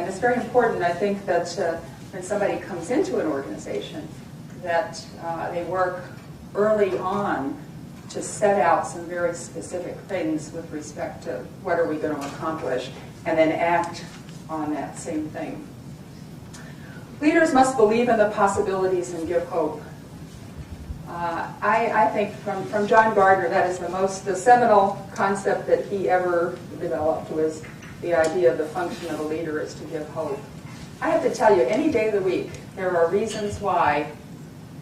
it's very important, I think, that when somebody comes into an organization, that they work early on to set out some very specific things with respect to what are we going to accomplish, and then act on that same thing. Leaders must believe in the possibilities and give hope. I think from John Gardner, that is the seminal concept that he ever developed was the idea of the function of a leader is to give hope. I have to tell you, any day of the week, there are reasons why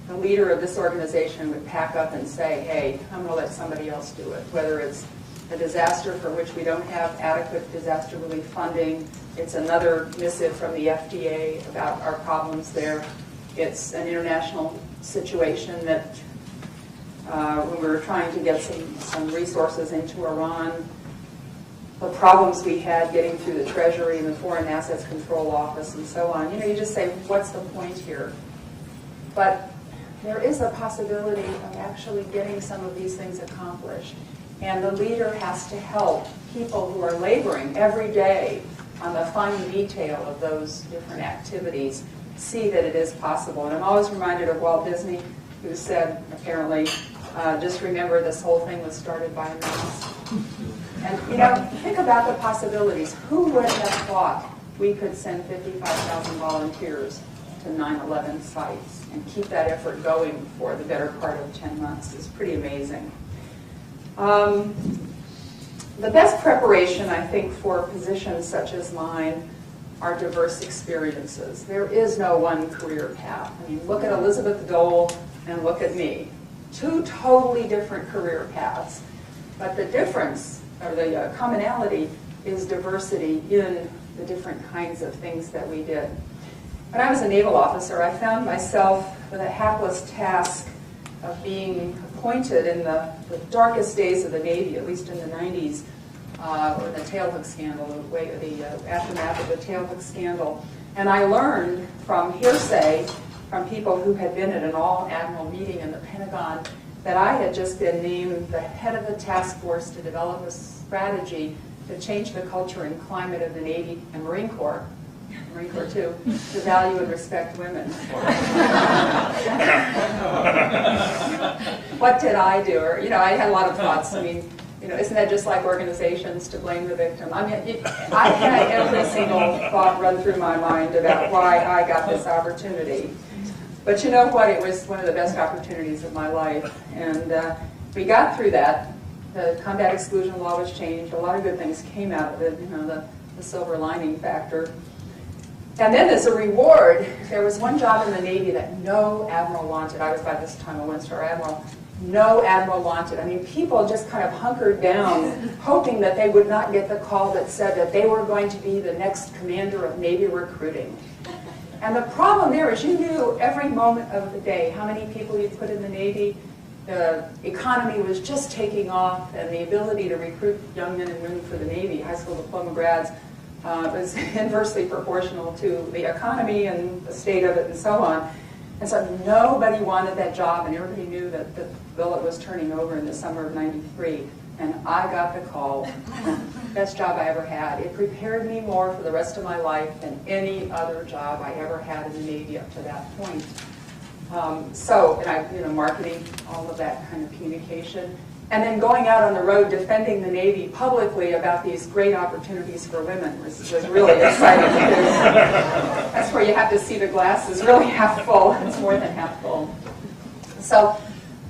the leader of this organization would pack up and say, hey, I'm going to let somebody else do it, whether it's a disaster for which we don't have adequate disaster relief funding, it's another missive from the FDA about our problems there, it's an international situation that when we were trying to get some resources into Iran, the problems we had getting through the Treasury and the Foreign Assets Control Office and so on. You know, you just say, what's the point here? But there is a possibility of actually getting some of these things accomplished. And the leader has to help people who are laboring every day on the fine detail of those different activities see that it is possible. And I'm always reminded of Walt Disney, who said, apparently, just remember this whole thing was started by a mouse. And, you know, think about the possibilities. Who would have thought we could send 55,000 volunteers to 9/11 sites and keep that effort going for the better part of 10 months? It's pretty amazing. The best preparation, I think, for positions such as mine are diverse experiences. There is no one career path. I mean, look at Elizabeth Dole and look at me. Two totally different career paths. But the difference, or the commonality, is diversity in the different kinds of things that we did. When I was a naval officer, I found myself with a hapless task of being appointed in the darkest days of the Navy, at least in the 90s, or the tailhook scandal, the aftermath of the tailhook scandal. And I learned from hearsay from people who had been at an all-admiral meeting in the Pentagon that I had just been named the head of the task force to develop a strategy to change the culture and climate of the Navy and Marine Corps too, to value and respect women. What did I do? Or, you know, I had a lot of thoughts. I mean, you know, isn't that just like organizations to blame the victim? I mean, I had every single thought run through my mind about why I got this opportunity. But you know what? It was one of the best opportunities of my life. And we got through that. The combat exclusion law was changed. A lot of good things came out of it, you know, the silver lining factor. And then as a reward, there was one job in the Navy that no admiral wanted. I was by this time a one-star admiral. No admiral wanted. I mean, people just kind of hunkered down, hoping that they would not get the call that said that they were going to be the next commander of Navy recruiting. And the problem there is you knew every moment of the day how many people you put in the Navy. The economy was just taking off, and the ability to recruit young men and women for the Navy, high school diploma grads, was inversely proportional to the economy and the state of it and so on. And so nobody wanted that job, and everybody knew that the billet was turning over in the summer of '93. And I got the call. Best job I ever had. It prepared me more for the rest of my life than any other job I ever had in the Navy up to that point. Marketing, all of that kind of communication. And then going out on the road defending the Navy publicly about these great opportunities for women was really exciting, because that's where you have to see the glass is really half full. It's more than half full. So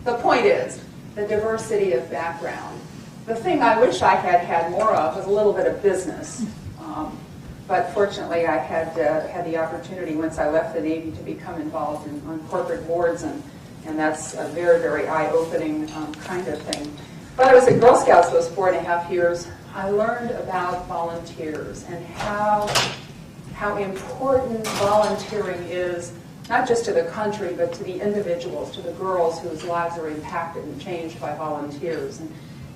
the point is the diversity of background. The thing I wish I had had more of was a little bit of business. But fortunately, I had the opportunity once I left the Navy to become involved on corporate boards, and that's a very, very eye-opening kind of thing. But I was at Girl Scouts those 4.5 years. I learned about volunteers and how important volunteering is, not just to the country, but to the individuals, to the girls whose lives are impacted and changed by volunteers,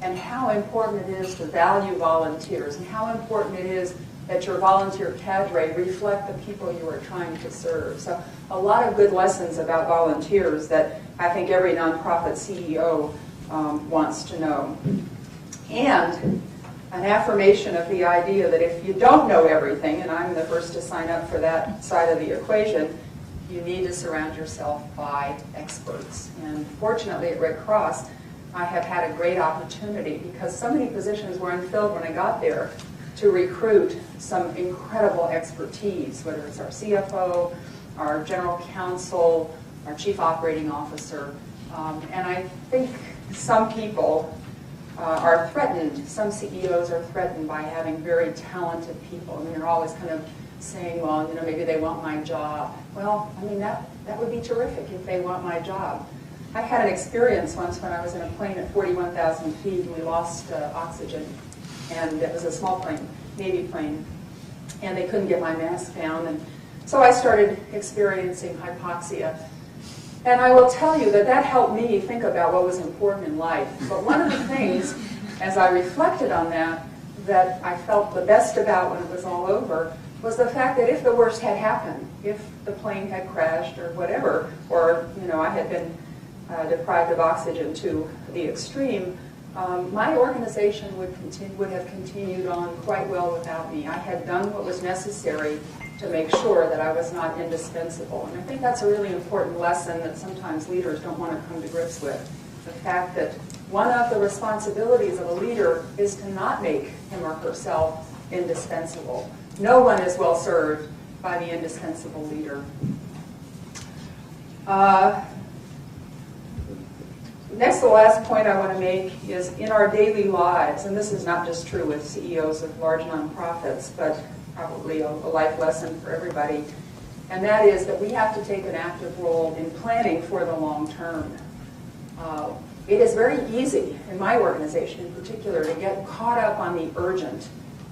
and how important it is to value volunteers, and how important it is that your volunteer cadre reflect the people you are trying to serve. So a lot of good lessons about volunteers that I think every nonprofit CEO wants to know. And an affirmation of the idea that if you don't know everything, and I'm the first to sign up for that side of the equation, you need to surround yourself by experts. And fortunately at Red Cross, I have had a great opportunity, because so many positions were unfilled when I got there, to recruit some incredible expertise, whether it's our CFO, our general counsel, our chief operating officer. And I think some people are threatened, some CEOs are threatened by having very talented people. I mean, they're always kind of saying, well, maybe they want my job. Well, I mean, that would be terrific if they want my job. I had an experience once when I was in a plane at 41,000 feet and we lost oxygen. And it was a small plane, Navy plane, and they couldn't get my mask down. And so I started experiencing hypoxia. And I will tell you that helped me think about what was important in life. But one of the things, as I reflected on that I felt the best about when it was all over, was the fact that if the worst had happened, if the plane had crashed or whatever, or I had been deprived of oxygen to the extreme, my organization would have continued on quite well without me. I had done what was necessary to make sure that I was not indispensable. And I think that's a really important lesson that sometimes leaders don't want to come to grips with. The fact that one of the responsibilities of a leader is to not make him or herself indispensable. No one is well served by the indispensable leader. Next, the last point I want to make is in our daily lives, and this is not just true with CEOs of large nonprofits, but probably a life lesson for everybody, and that is that we have to take an active role in planning for the long term. It is very easy, in my organization in particular, to get caught up on the urgent.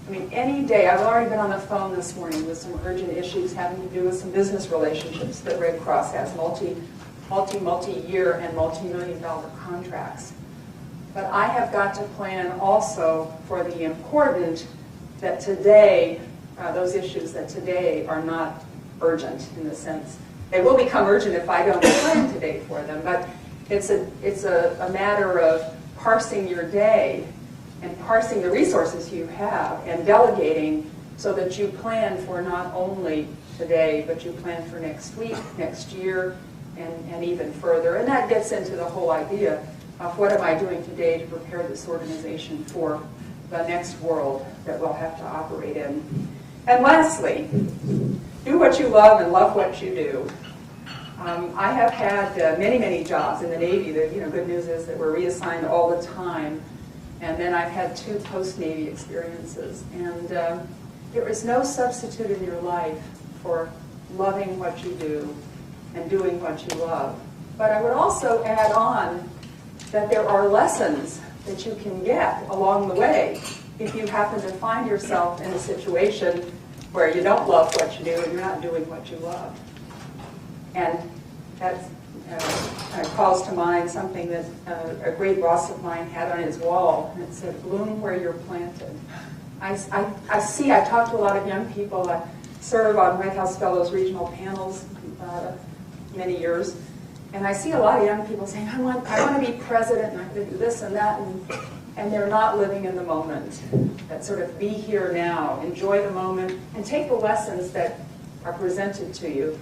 I mean, any day, I've already been on the phone this morning with some urgent issues having to do with some business relationships that Red Cross has, multi-year and multi-million-dollar contracts. But I have got to plan also for the important that today, those issues that today are not urgent in the sense. They will become urgent if I don't plan today for them, but it's a matter of parsing your day and parsing the resources you have and delegating so that you plan for not only today, but you plan for next week, next year, and even further. And that gets into the whole idea of what am I doing today to prepare this organization for the next world that we'll have to operate in. And lastly, do what you love and love what you do. I have had many, many jobs in the Navy. The good news is that we're reassigned all the time. And then I've had 2 post-Navy experiences. And there is no substitute in your life for loving what you do and doing what you love. But I would also add on that there are lessons that you can get along the way if you happen to find yourself in a situation where you don't love what you do and you're not doing what you love. And that kind of calls to mind something that a great boss of mine had on his wall, and it said, "Bloom where you're planted." I talk to a lot of young people. I serve on White House Fellows regional panels many years, and I see a lot of young people saying, I want to be president, and I'm going to do this and that, and they're not living in the moment. That sort of be here now, enjoy the moment, and take the lessons that are presented to you.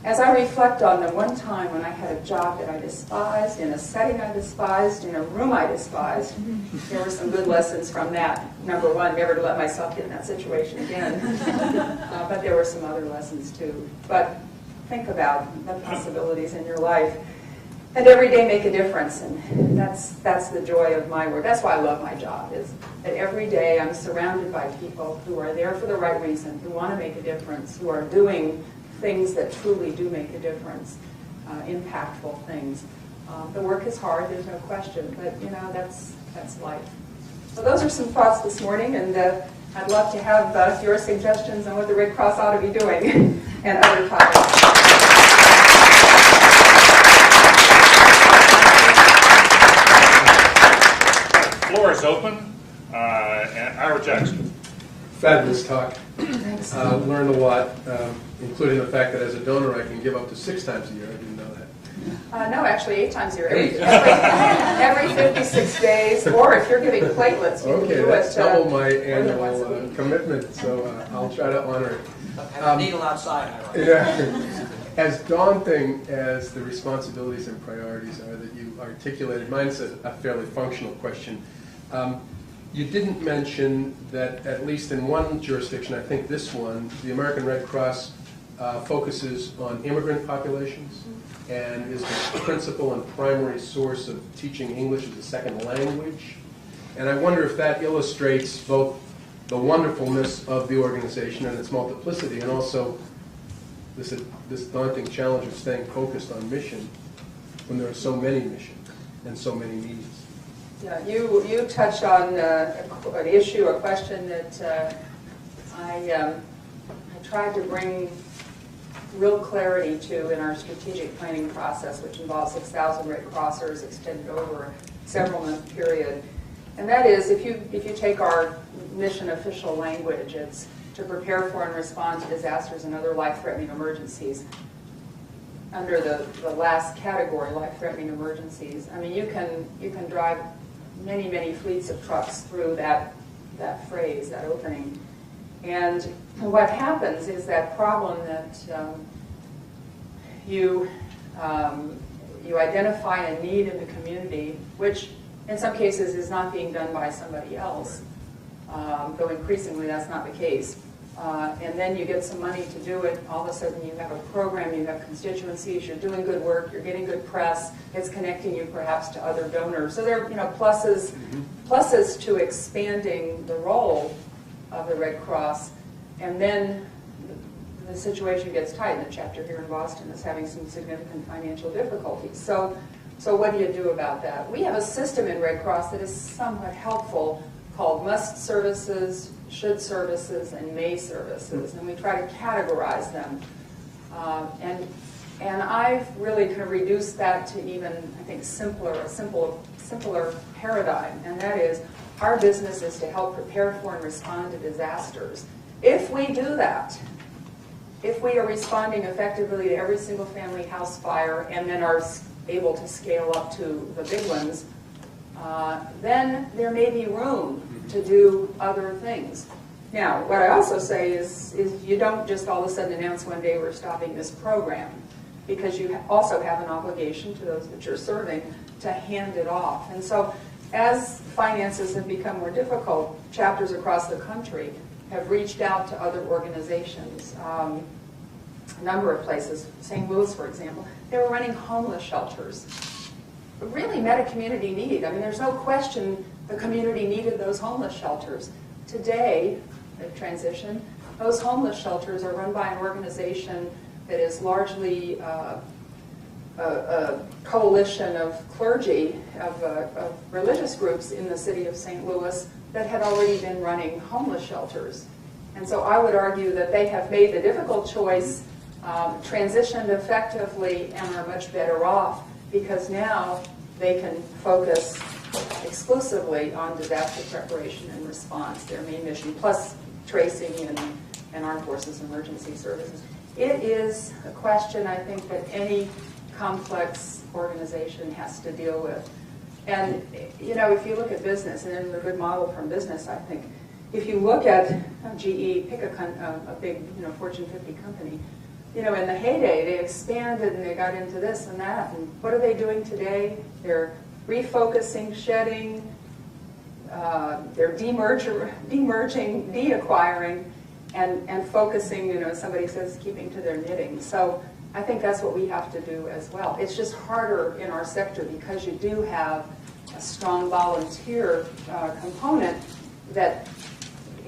As I reflect on them, one time when I had a job that I despised, in a setting I despised, in a room I despised, there were some good lessons from that. Number one, never to let myself get in that situation again. But there were some other lessons too. But think about the possibilities in your life. And every day make a difference. And that's the joy of my work. That's why I love my job, is that every day I'm surrounded by people who are there for the right reason, who want to make a difference, who are doing things that truly do make a difference, impactful things. The work is hard, there's no question, but that's life. So those are some thoughts this morning, and I'd love to have your suggestions on what the Red Cross ought to be doing and other topics. The floor is open. And Ira Jackson. Fabulous talk. Thanks. Learned a lot, including the fact that as a donor I can give up to 6 times a year. I didn't know that. No, actually 8 times a year. Every 56 days, or if you're giving platelets, you can Okay, do that's it double my more than once a annual week. commitment, so I'll try to honor it. Have a needle outside, Ira. Yeah. As daunting as the responsibilities and priorities are that you articulated, mine's a fairly functional question. You didn't mention that at least in one jurisdiction, I think this one, the American Red Cross focuses on immigrant populations and is the principal and primary source of teaching English as a second language. And I wonder if that illustrates both the wonderfulness of the organization and its multiplicity, and also this daunting challenge of staying focused on mission when there are so many missions and so many needs. Yeah, you touched on an issue, a question that I tried to bring real clarity to in our strategic planning process, which involves 6,000 Red Crossers extended over a several-month period. And that is, if you take our mission official language, it's to prepare for and respond to disasters and other life-threatening emergencies. Under the last category, life-threatening emergencies, I mean, you can drive many fleets of trucks through that phrase, that opening. And what happens is that problem that you identify a need in the community, which in some cases is not being done by somebody else, though increasingly that's not the case. And then you get some money to do it. All of a sudden you have a program, you have constituencies, you're doing good work, you're getting good press, it's connecting you perhaps to other donors. So there are pluses to expanding the role of the Red Cross. And then the situation gets tight, and the chapter here in Boston is having some significant financial difficulties. So what do you do about that? We have a system in Red Cross that is somewhat helpful called must services, should services, and may services, and we try to categorize them. And I've really kind of reduced that to even, I think, a simpler paradigm, and that is our business is to help prepare for and respond to disasters. If we do that, if we are responding effectively to every single family house fire and then are able to scale up to the big ones, then there may be room to do other things. Now, what I also say is you don't just all of a sudden announce one day we're stopping this program, because you also have an obligation to those that you're serving to hand it off. And so as finances have become more difficult, chapters across the country have reached out to other organizations. A number of places, St. Louis, for example, they were running homeless shelters. Really met a community need. I mean, there's no question the community needed those homeless shelters. Today, the transition, those homeless shelters are run by an organization that is largely a coalition of clergy, of religious groups in the city of St. Louis that had already been running homeless shelters. And so I would argue that they have made the difficult choice, transitioned effectively, and are much better off, because now they can focus exclusively on disaster preparation and response, their main mission, plus tracing and armed forces emergency services. It is a question, I think, that any complex organization has to deal with. And, you know, if you look at business, and there's a good model from business, I think, if you look at GE, pick a big, Fortune 50 company, in the heyday, they expanded and they got into this and that. And what are they doing today? They're refocusing, shedding, they're demerging, deacquiring, and focusing, somebody says keeping to their knitting. So I think that's what we have to do as well. It's just harder in our sector because you do have a strong volunteer component that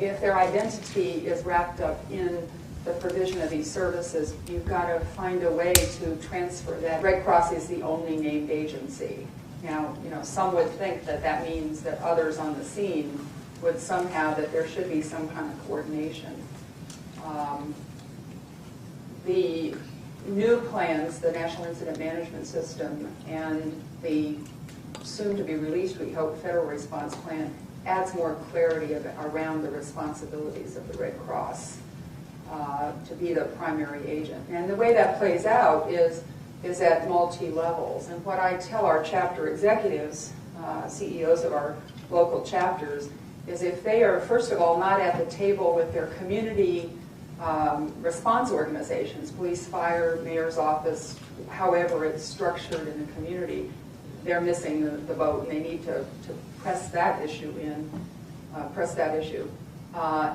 if their identity is wrapped up in the provision of these services, you've got to find a way to transfer that. Red Cross is the only named agency. Now, some would think that that means that others on the scene would somehow, that there should be some kind of coordination. The new plans, the National Incident Management System, and the soon-to-be released, we hope, Federal Response Plan adds more clarity around the responsibilities of the Red Cross to be the primary agent. And the way that plays out is at multi-levels. And what I tell our chapter executives, CEOs of our local chapters, is if they are, first of all, not at the table with their community response organizations, police, fire, mayor's office, however it's structured in the community, they're missing the boat, and they need to press that issue in,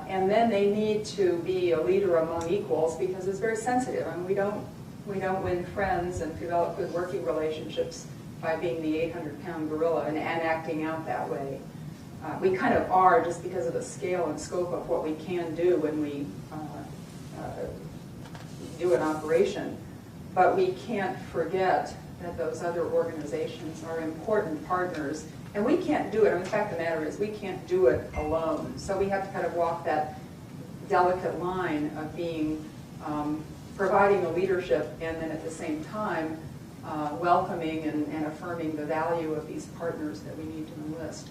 and then they need to be a leader among equals, because it's very sensitive. I mean, we don't win friends and develop good working relationships by being the 800-pound gorilla and acting out that way. We kind of are, just because of the scale and scope of what we can do when we do an operation. But we can't forget that those other organizations are important partners, and we can't do it. I mean, the fact of the matter is we can't do it alone. So we have to kind of walk that delicate line of being providing the leadership, and then at the same time welcoming and affirming the value of these partners that we need to enlist.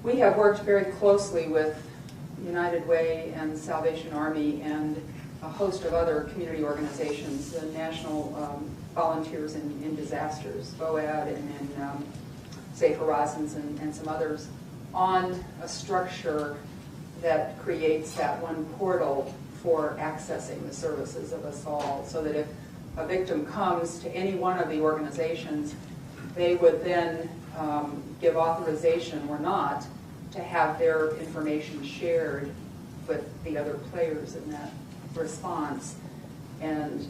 We have worked very closely with United Way and Salvation Army and a host of other community organizations, the National Volunteers in Disasters, BOAD, and Safe Horizons, and some others, on a structure that creates that one portal for accessing the services of us all, so that if a victim comes to any one of the organizations, they would then give authorization or not to have their information shared with the other players in that response, and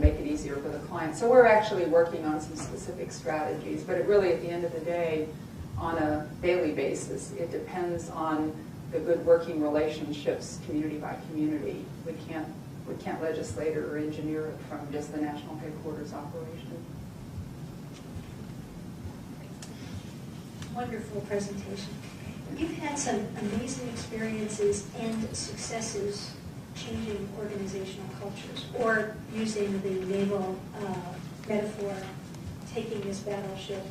make it easier for the client. So we're actually working on some specific strategies, but it really, at the end of the day, on a daily basis, it depends on the good working relationships, community by community. We can't legislate or engineer it from just the national headquarters operation. Wonderful presentation. You've had some amazing experiences and successes changing organizational cultures, or using the naval metaphor, taking this battleship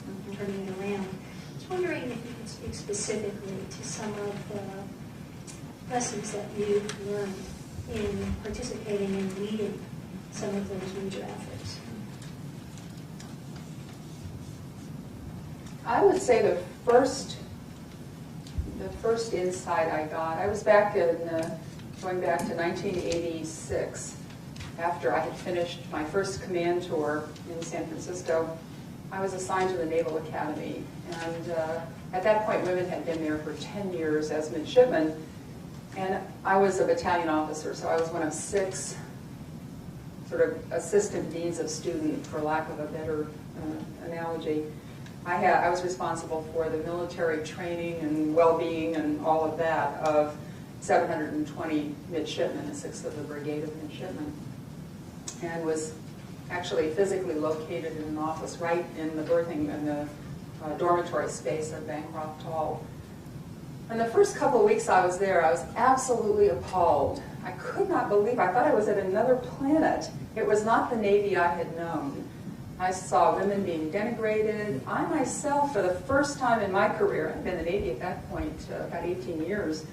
and turning it around. I was wondering if you could speak specifically to some of the lessons that you've learned in participating and leading some of those major efforts. I would say the first insight I got, I was back in, going back to 1986, after I had finished my first command tour in San Francisco. I was assigned to the Naval Academy, and at that point women had been there for 10 years as midshipmen, and I was a battalion officer, so I was one of 6 sort of assistant deans of student, for lack of a better analogy. I was responsible for the military training and well-being and all of that of 720 midshipmen, a 6th of the brigade of midshipmen, and was actually physically located in an office right in the berthing and the dormitory space of Bancroft Hall. And the first couple of weeks I was there, I was absolutely appalled. I could not believe, I thought I was at another planet. It was not the Navy I had known. I saw women being denigrated. I myself, for the first time in my career, I'd been in the Navy at that point about 18 years,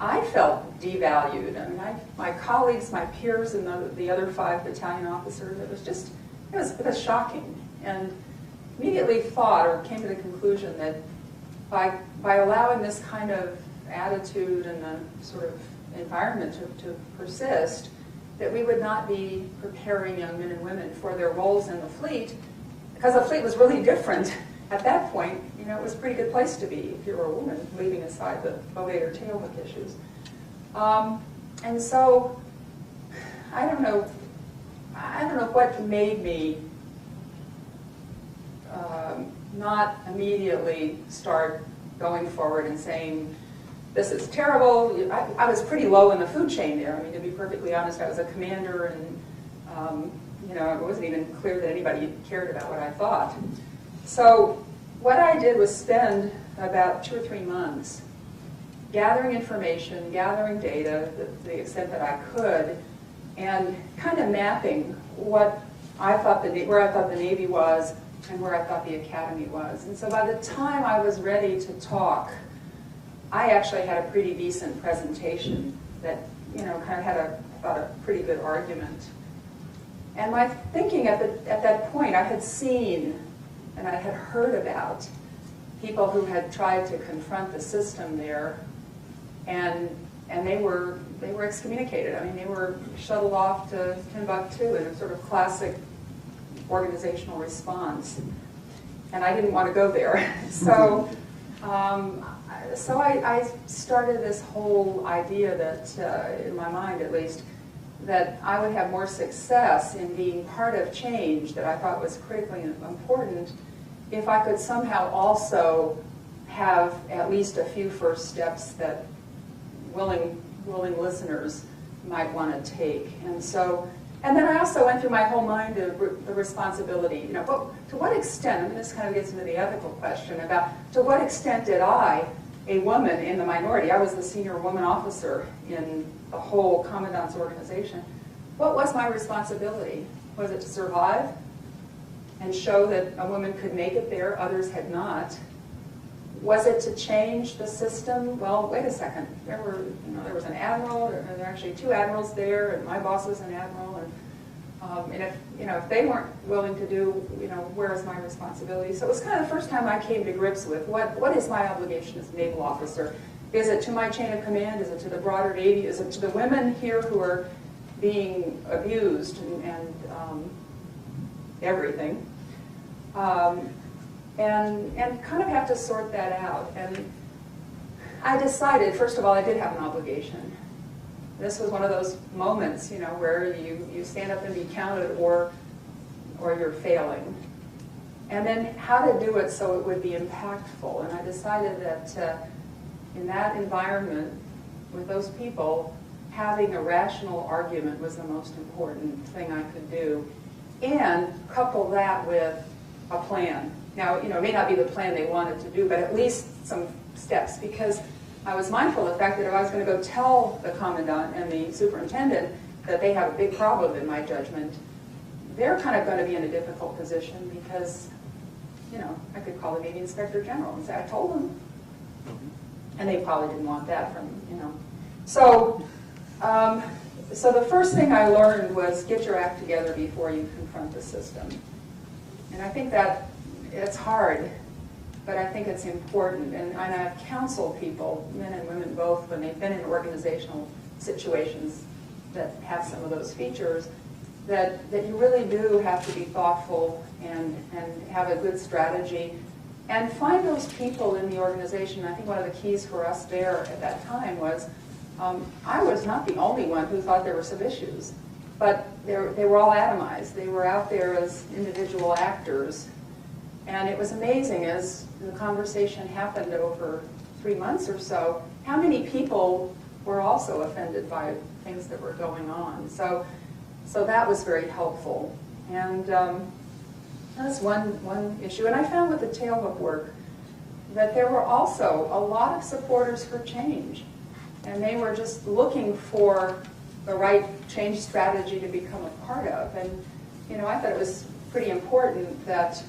I felt devalued. I mean, my colleagues, my peers, and the other 5 battalion officers, it was shocking. And immediately thought, or came to the conclusion, that by allowing this kind of attitude and the sort of environment to persist, that we would not be preparing young men and women for their roles in the fleet, because the fleet was really different at that point. It was a pretty good place to be if you were a woman, leaving aside the belay or tailhook issues. And so, I don't know what made me not immediately start going forward and saying, this is terrible. I was pretty low in the food chain there. I mean, to be perfectly honest, I was a commander, and you know, it wasn't even clear that anybody cared about what I thought. So what I did was spend about 2 or 3 months gathering information, gathering data to the extent that I could, and kind of mapping what I thought where I thought the Navy was and where I thought the Academy was. And so by the time I was ready to talk, I actually had a pretty decent presentation that, you know, kind of had a pretty good argument. And my thinking at that point, I had seen and I had heard about people who had tried to confront the system there, and they were excommunicated. I mean, they were shuttled off to Timbuktu in a sort of classic organizational response. And I didn't want to go there. So, I started this whole idea that, in my mind at least, that I would have more success in being part of change that I thought was critically important if I could somehow also have at least a few first steps that willing listeners might want to take. And then I also went through my whole mind of the responsibility. You know, to what extent, and this kind of gets into the ethical question about to what extent did I, a woman in the minority, I was the senior woman officer in the whole commandant's organization, what was my responsibility? Was it to survive and show that a woman could make it there, others had not? Was it to change the system? Well, wait a second. There was an admiral, there were actually 2 admirals there, and my boss was an admiral, and if they weren't willing to do, where is my responsibility? So it was kind of the first time I came to grips with what is my obligation as a naval officer? Is it to my chain of command? Is it to the broader Navy? Is it to the women here who are being abused and everything? And kind of have to sort that out. And I decided, first of all, I did have an obligation. This was one of those moments, where you stand up and be counted or you're failing. And then how to do it so it would be impactful. And I decided that in that environment, with those people, having a rational argument was the most important thing I could do. And couple that with a plan. Now, it may not be the plan they wanted to do, but at least some steps, because I was mindful of the fact that if I was going to go tell the commandant and the superintendent that they have a big problem, in my judgment, they're kind of going to be in a difficult position because, I could call the Navy Inspector General and say, I told them. And they probably didn't want that from, So the first thing I learned was get your act together before you confront the system. And I think that it's hard, but I think it's important. And I've counseled people, men and women both, when they've been in organizational situations that have some of those features, that you really do have to be thoughtful and have a good strategy and find those people in the organization. I think one of the keys for us there at that time was I was not the only one who thought there were some issues, but they were all atomized. They were out there as individual actors. And it was amazing as the conversation happened over 3 months or so, how many people were also offended by things that were going on. So that was very helpful. And that's one issue. And I found with the tailhook work that there were also a lot of supporters for change. And they were just looking for the right change strategy to become a part of. And, I thought it was pretty important that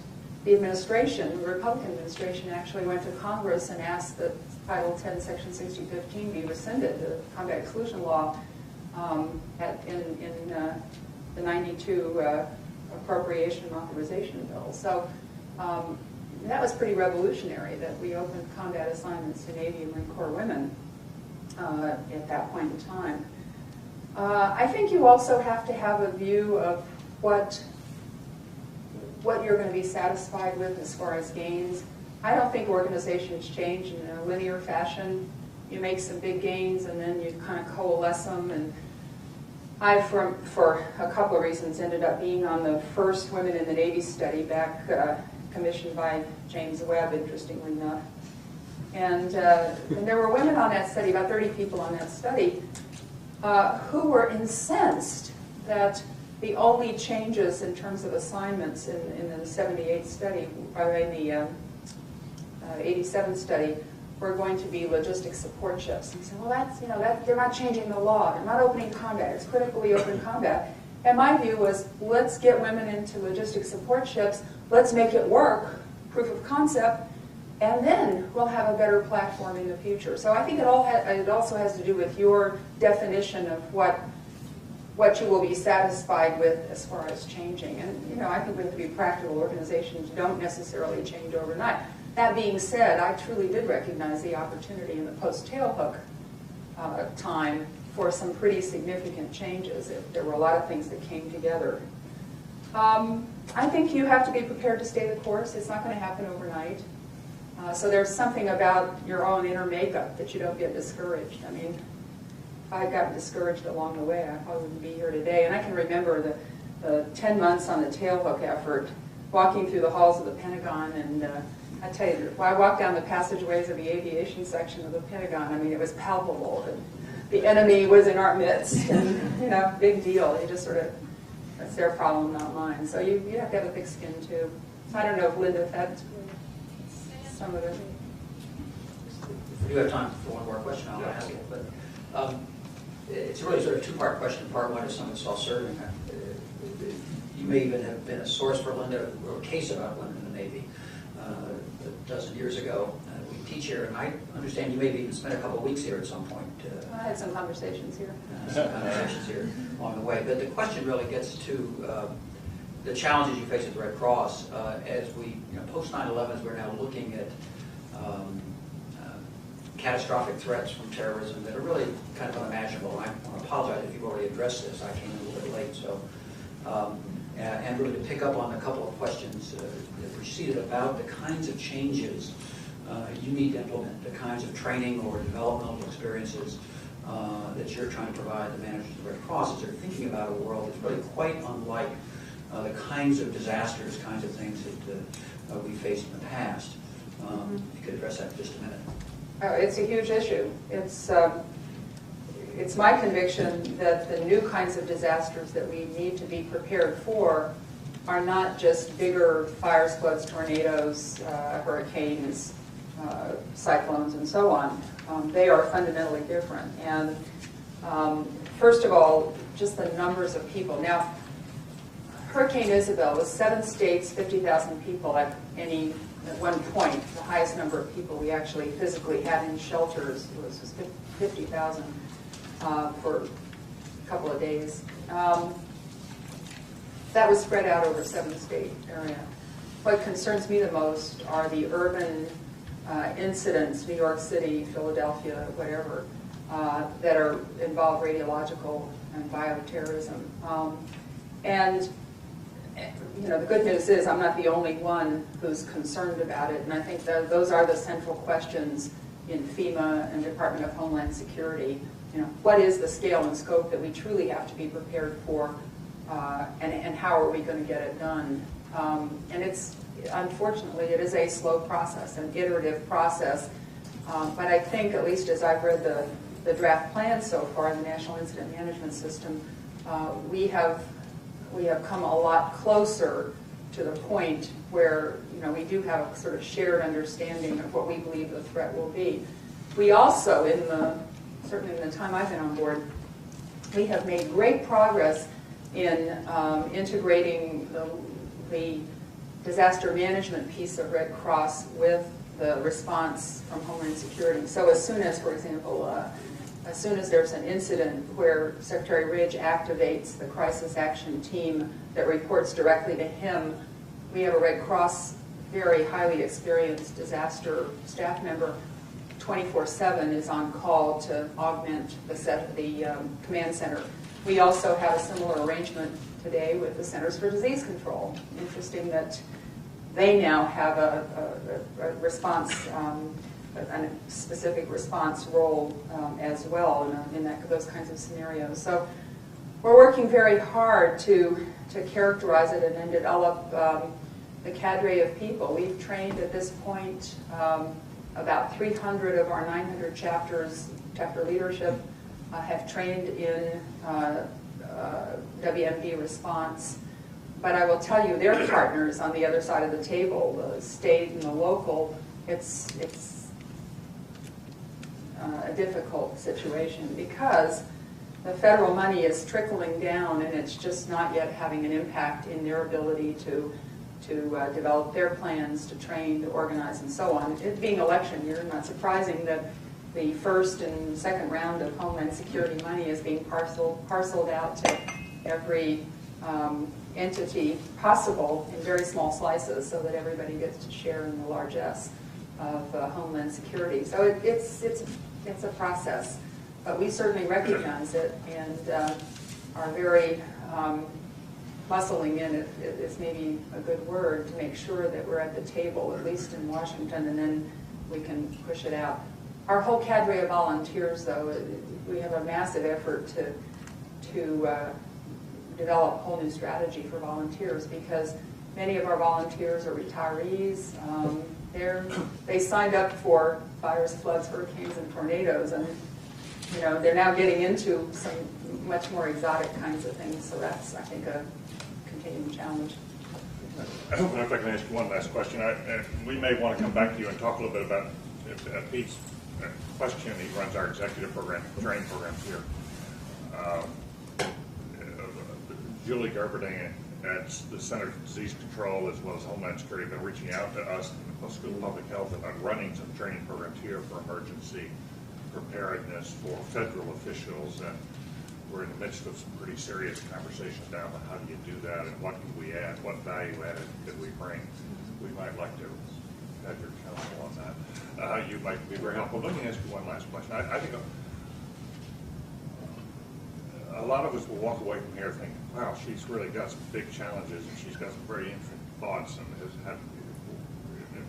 the administration, the Republican administration, actually went to Congress and asked that Title 10, Section 6015 be rescinded, the combat exclusion law, in the 92 appropriation and authorization bill. So that was pretty revolutionary that we opened combat assignments to Navy and Marine Corps women at that point in time. I think you also have to have a view of what you're going to be satisfied with as far as gains. I don't think organizations change in a linear fashion. You make some big gains and then you kind of coalesce them. And I, for a couple of reasons, ended up being on the first Women in the Navy study back, commissioned by James Webb, interestingly enough. And there were women on that study, about 30 people on that study, who were incensed that the only changes in terms of assignments in the 78 study, or in the 87 study, were going to be logistic support ships. And he said, well, that's, they're not changing the law. They're not opening combat. It's critically open combat. And my view was, let's get women into logistic support ships. Let's make it work, proof of concept, and then we'll have a better platform in the future. So I think it also has to do with your definition of what you will be satisfied with as far as changing. And I think we have to be practical. Organizations don't necessarily change overnight. That being said, I truly did recognize the opportunity in the post-tailhook time for some pretty significant changes. There were a lot of things that came together. I think you have to be prepared to stay the course. It's not going to happen overnight. So there's something about your own inner makeup that you don't get discouraged. I mean, if I had gotten discouraged along the way, I probably wouldn't be here today. And I can remember the 10 months on the tailhook effort, walking through the halls of the Pentagon, and I tell you, when I walked down the passageways of the aviation section of the Pentagon, I mean, it was palpable. And the enemy was in our midst, and, big deal. They just sort of, that's their problem, not mine. So you have to have a thick skin, too. I don't know if Linda had some of it. If you have time for one more question, I'll ask it. But it's really sort of a two-part question. Part one is somewhat self-serving. You may even have been a source for Linda, or a case about women in the Navy a dozen years ago. We teach here, and I understand you maybe even spent a couple of weeks here at some point. I had some conversations here. Along the way. But the question really gets to the challenges you face at the Red Cross as we, post 9/11, as we're now looking at catastrophic threats from terrorism that are really kind of unimaginable. And I want to apologize if you've already addressed this. I came in a little bit late, so. And really to pick up on a couple of questions that preceded about the kinds of changes you need to implement, the kinds of training or developmental experiences that you're trying to provide the managers of the Red Cross as they're thinking about a world that's really quite unlike the kinds of disasters, kinds of things that we faced in the past. If you could address that in just a minute. It's a huge issue. It's my conviction that the new kinds of disasters that we need to be prepared for are not just bigger fires, floods, tornadoes, hurricanes, cyclones, and so on. They are fundamentally different. And first of all, just the numbers of people. Now, Hurricane Isabel was 7 states, 50,000 people at one point. The highest number of people we actually physically had in shelters was 50,000 for a couple of days. That was spread out over a 7-state area. What concerns me the most are the urban incidents, New York City, Philadelphia, whatever, that are involve radiological and bioterrorism. And the good news is I'm not the only one who's concerned about it, and I think that those are the central questions in FEMA and Department of Homeland Security. What is the scale and scope that we truly have to be prepared for, and how are we going to get it done? And unfortunately, it is a slow process, an iterative process. But I think, at least as I've read the draft plan so far, the National Incident Management System, we have come a lot closer to the point where we do have a sort of shared understanding of what we believe the threat will be. We also, certainly in the time I've been on board, we have made great progress in integrating the disaster management piece of Red Cross with the response from Homeland Security. So as soon as, for example, as soon as there's an incident where Secretary Ridge activates the crisis action team that reports directly to him, we have a Red Cross, very highly experienced disaster staff member, 24/7 is on call to augment the command center. We also have a similar arrangement today with the Centers for Disease Control. Interesting that they now have a response, a specific response role as well in those kinds of scenarios. So we're working very hard to characterize it and then develop the cadre of people. We've trained at this point About 300 of our 900 chapter leadership have trained in WMD response. But I will tell you, their partners on the other side of the table, the state and the local, it's a difficult situation because the federal money is trickling down and it's just not yet having an impact in their ability to develop their plans, to train, to organize, and so on. It being election year, not surprising that the first and second round of Homeland Security money is being parceled out to every entity possible in very small slices so that everybody gets to share in the largesse of Homeland Security. So it's a process, but we certainly recognize it and are very muscling in, is maybe a good word, to make sure that we're at the table, at least in Washington, and then we can push it out. Our whole cadre of volunteers, though, we have a massive effort to develop a whole new strategy for volunteers because many of our volunteers are retirees. They signed up for fires, floods, hurricanes, and tornadoes, and they're now getting into some much more exotic kinds of things. So that's, I think, a continuing challenge. I hope if I can ask you one last question. We may want to come back to you and talk a little bit about Pete's question. He runs our executive program, training programs here. Julie Gerberding at the Center for Disease Control as well as Homeland Security have been reaching out to us in the School of Public Health about running some training programs here for emergency preparedness for federal officials, and we're in the midst of some pretty serious conversations now about how do you do that and what can we add, what value added could we bring. We might like to have your counsel on that. You might be very helpful. Let me ask you one last question. I think a lot of us will walk away from here thinking, wow, she's really got some big challenges and she's got some very interesting thoughts and has had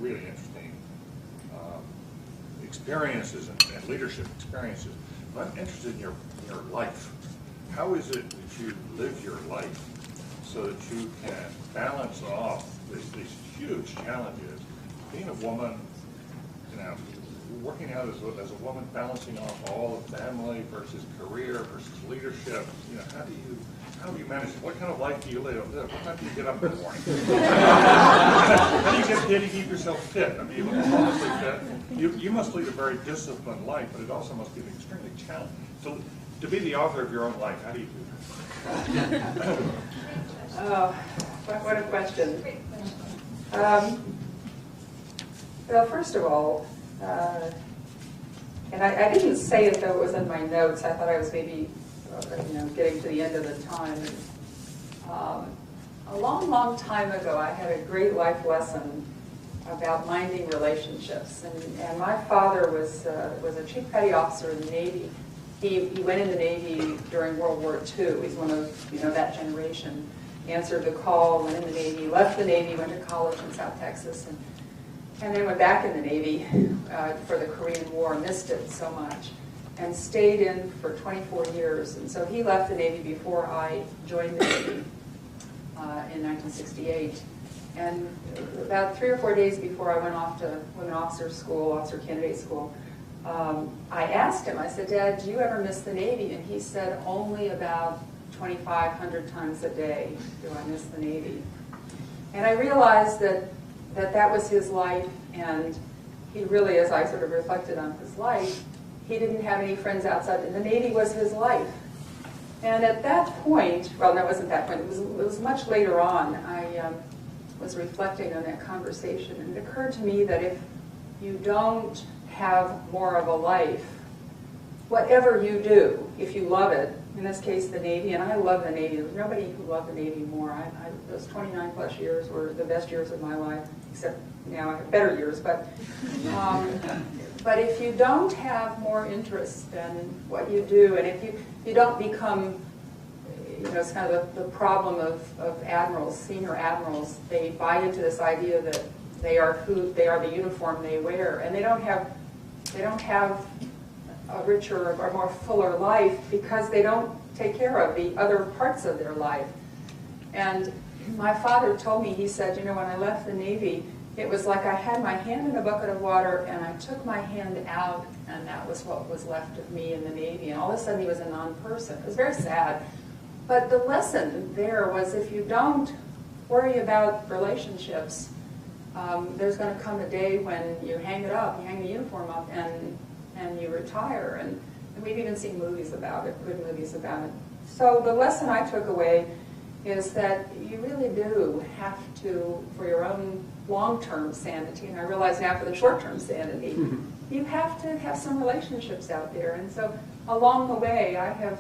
really interesting experiences and leadership experiences. But I'm interested in your life. How is it that you live your life so that you can balance off these huge challenges? Being a woman, working out as a woman, balancing off all of family versus career versus leadership. How do you manage it? What kind of life do you live? What time do you get up in the morning? How do you keep yourself fit? I mean, you look enormously fit. You must lead a very disciplined life, but it also must be extremely challenging. So, to be the author of your own life, how do you do that? Oh, what a question. Well, first of all, and I didn't say it though it was in my notes. I thought I was maybe getting to the end of the time. A long time ago, I had a great life lesson about minding relationships. And my father was a chief petty officer in the Navy. He went in the Navy during World War II. He's one of that generation. Answered the call, went in the Navy, left the Navy, went to college in South Texas, and then went back in the Navy for the Korean War, missed it so much, and stayed in for 24 years. And so he left the Navy before I joined the Navy in 1968. And about 3 or 4 days before I went off to Women Officer School, Officer Candidate School, I asked him, I said, Dad, do you ever miss the Navy? And he said, only about 2,500 times a day do I miss the Navy. And I realized that was his life, and he really, as I sort of reflected on his life, he didn't have any friends outside, and the Navy was his life. And at that point, well, that wasn't that point, it was much later on, I was reflecting on that conversation, and it occurred to me that if you don't have more of a life, whatever you do, if you love it, in this case the Navy, and I love the Navy, there's nobody who loved the Navy more. Those 29 plus years were the best years of my life, except now I have better years, but if you don't have more interest in what you do, and if you don't become, it's kind of the problem of admirals, senior admirals, they buy into this idea that they are the uniform they wear, and they don't have a richer or more fuller life because they don't take care of the other parts of their life. And my father told me, he said, when I left the Navy, it was like I had my hand in a bucket of water and I took my hand out and that was what was left of me in the Navy. And all of a sudden he was a non-person. It was very sad. But the lesson there was if you don't worry about relationships, there's going to come a day when you hang it up, you hang the uniform up and you retire. And we've even seen movies about it, good movies about it. So the lesson I took away is that you really do have to, for your own long-term sanity, and I realize now for the short-term sanity, you have to have some relationships out there. And so along the way, I have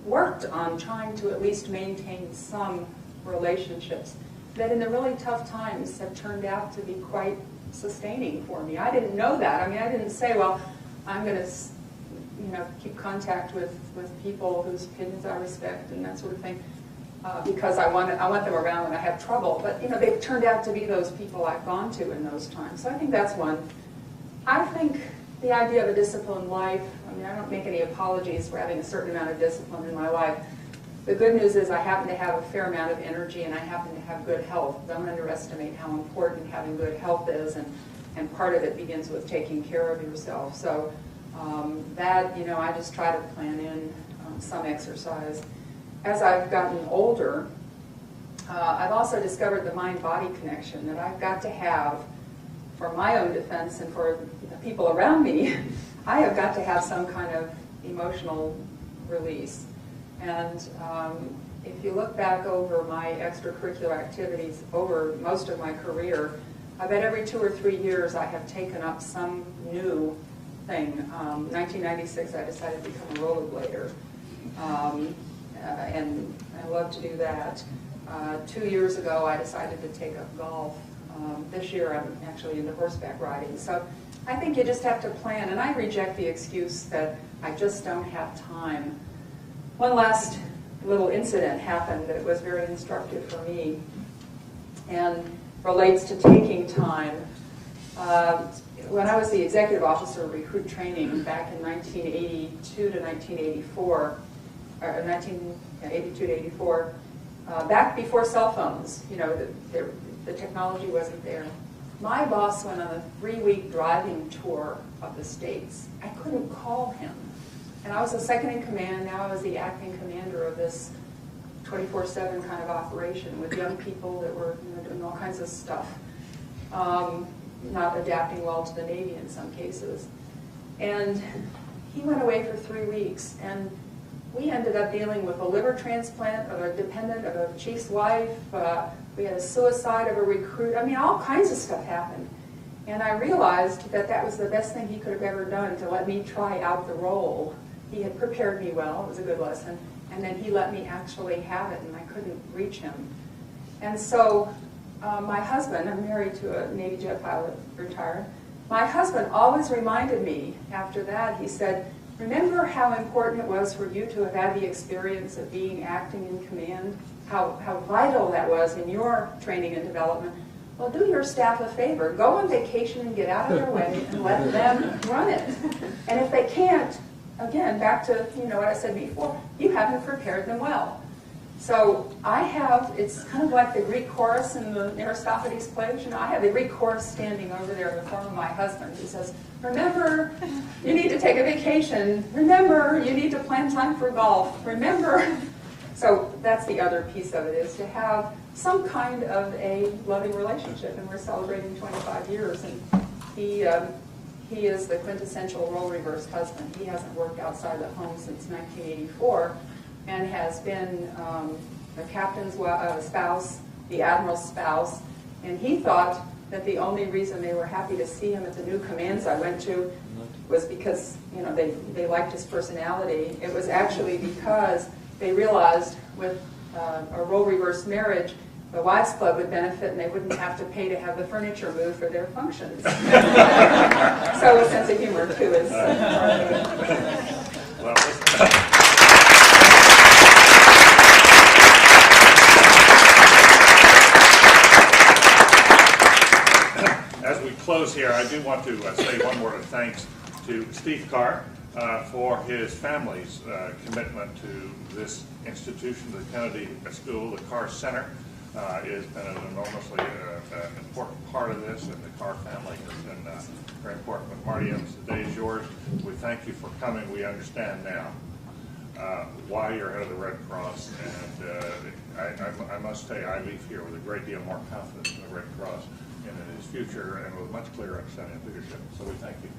worked on trying to at least maintain some relationships that in the really tough times have turned out to be quite sustaining for me. I didn't know that. I mean, I didn't say, well, I'm going to keep contact with people whose opinions I respect and that sort of thing. Because I want them around when I have trouble. But they've turned out to be those people I've gone to in those times. So I think that's one. I think the idea of a disciplined life, I mean, I don't make any apologies for having a certain amount of discipline in my life. The good news is I happen to have a fair amount of energy and I happen to have good health. Don't underestimate how important having good health is, and part of it begins with taking care of yourself. So that, I just try to plan in some exercise. As I've gotten older, I've also discovered the mind-body connection that I've got to have for my own defense and for the people around me. I have got to have some kind of emotional release. And if you look back over my extracurricular activities over most of my career, I bet every 2 or 3 years I have taken up some new thing. 1996, I decided to become a rollerblader. And I love to do that. 2 years ago, I decided to take up golf. This year, I'm actually into horseback riding. So I think you just have to plan, and I reject the excuse that I just don't have time. One last little incident happened that was very instructive for me and relates to taking time. When I was the executive officer of recruit training back in 1982 to 1984, 1982 to 84, back before cell phones, the technology wasn't there. My boss went on a 3-week driving tour of the States. I couldn't call him. And I was the second in command. Now I was the acting commander of this 24/7 kind of operation with young people that were doing all kinds of stuff, not adapting well to the Navy in some cases. And he went away for 3 weeks, and we ended up dealing with a liver transplant of a dependent of a chief's wife. We had a suicide of a recruit. I mean, all kinds of stuff happened. And I realized that that was the best thing he could have ever done, to let me try out the role. He had prepared me well. It was a good lesson. And then he let me actually have it, and I couldn't reach him. And so my husband, I'm married to a Navy jet pilot, retired. My husband always reminded me after that, he said, remember how important it was for you to have had the experience of being acting in command? How vital that was in your training and development. Well, do your staff a favor. Go on vacation and get out of their way and let them run it. And if they can't, again, back to what I said before, you haven't prepared them well. So it's kind of like the Greek chorus in the Aristophanes plays. I have the Greek chorus standing over there in the form of my husband who says, remember, you need to take a vacation. Remember, you need to plan time for golf. Remember. So that's the other piece of it, is to have some kind of a loving relationship. And we're celebrating 25 years. And he is the quintessential role reverse husband. He hasn't worked outside the home since 1984. And has been the captain's spouse, the admiral's spouse, and he thought that the only reason they were happy to see him at the new commands I went to was because they liked his personality. It was actually because they realized with a role reverse marriage, the wives' club would benefit and they wouldn't have to pay to have the furniture moved for their functions. So a sense of humor too is Well, as we close here, I do want to say one word of thanks to Steve Carr for his family's commitment to this institution, the Kennedy School, the Carr Center. has been an enormously important part of this, and the Carr family has been very important. But Marty Evans, the day is yours. We thank you for coming. We understand now why you're head of the Red Cross, and I must say I leave here with a great deal more confidence in the Red Cross and in its future, and with much clearer understanding of leadership. So we thank you.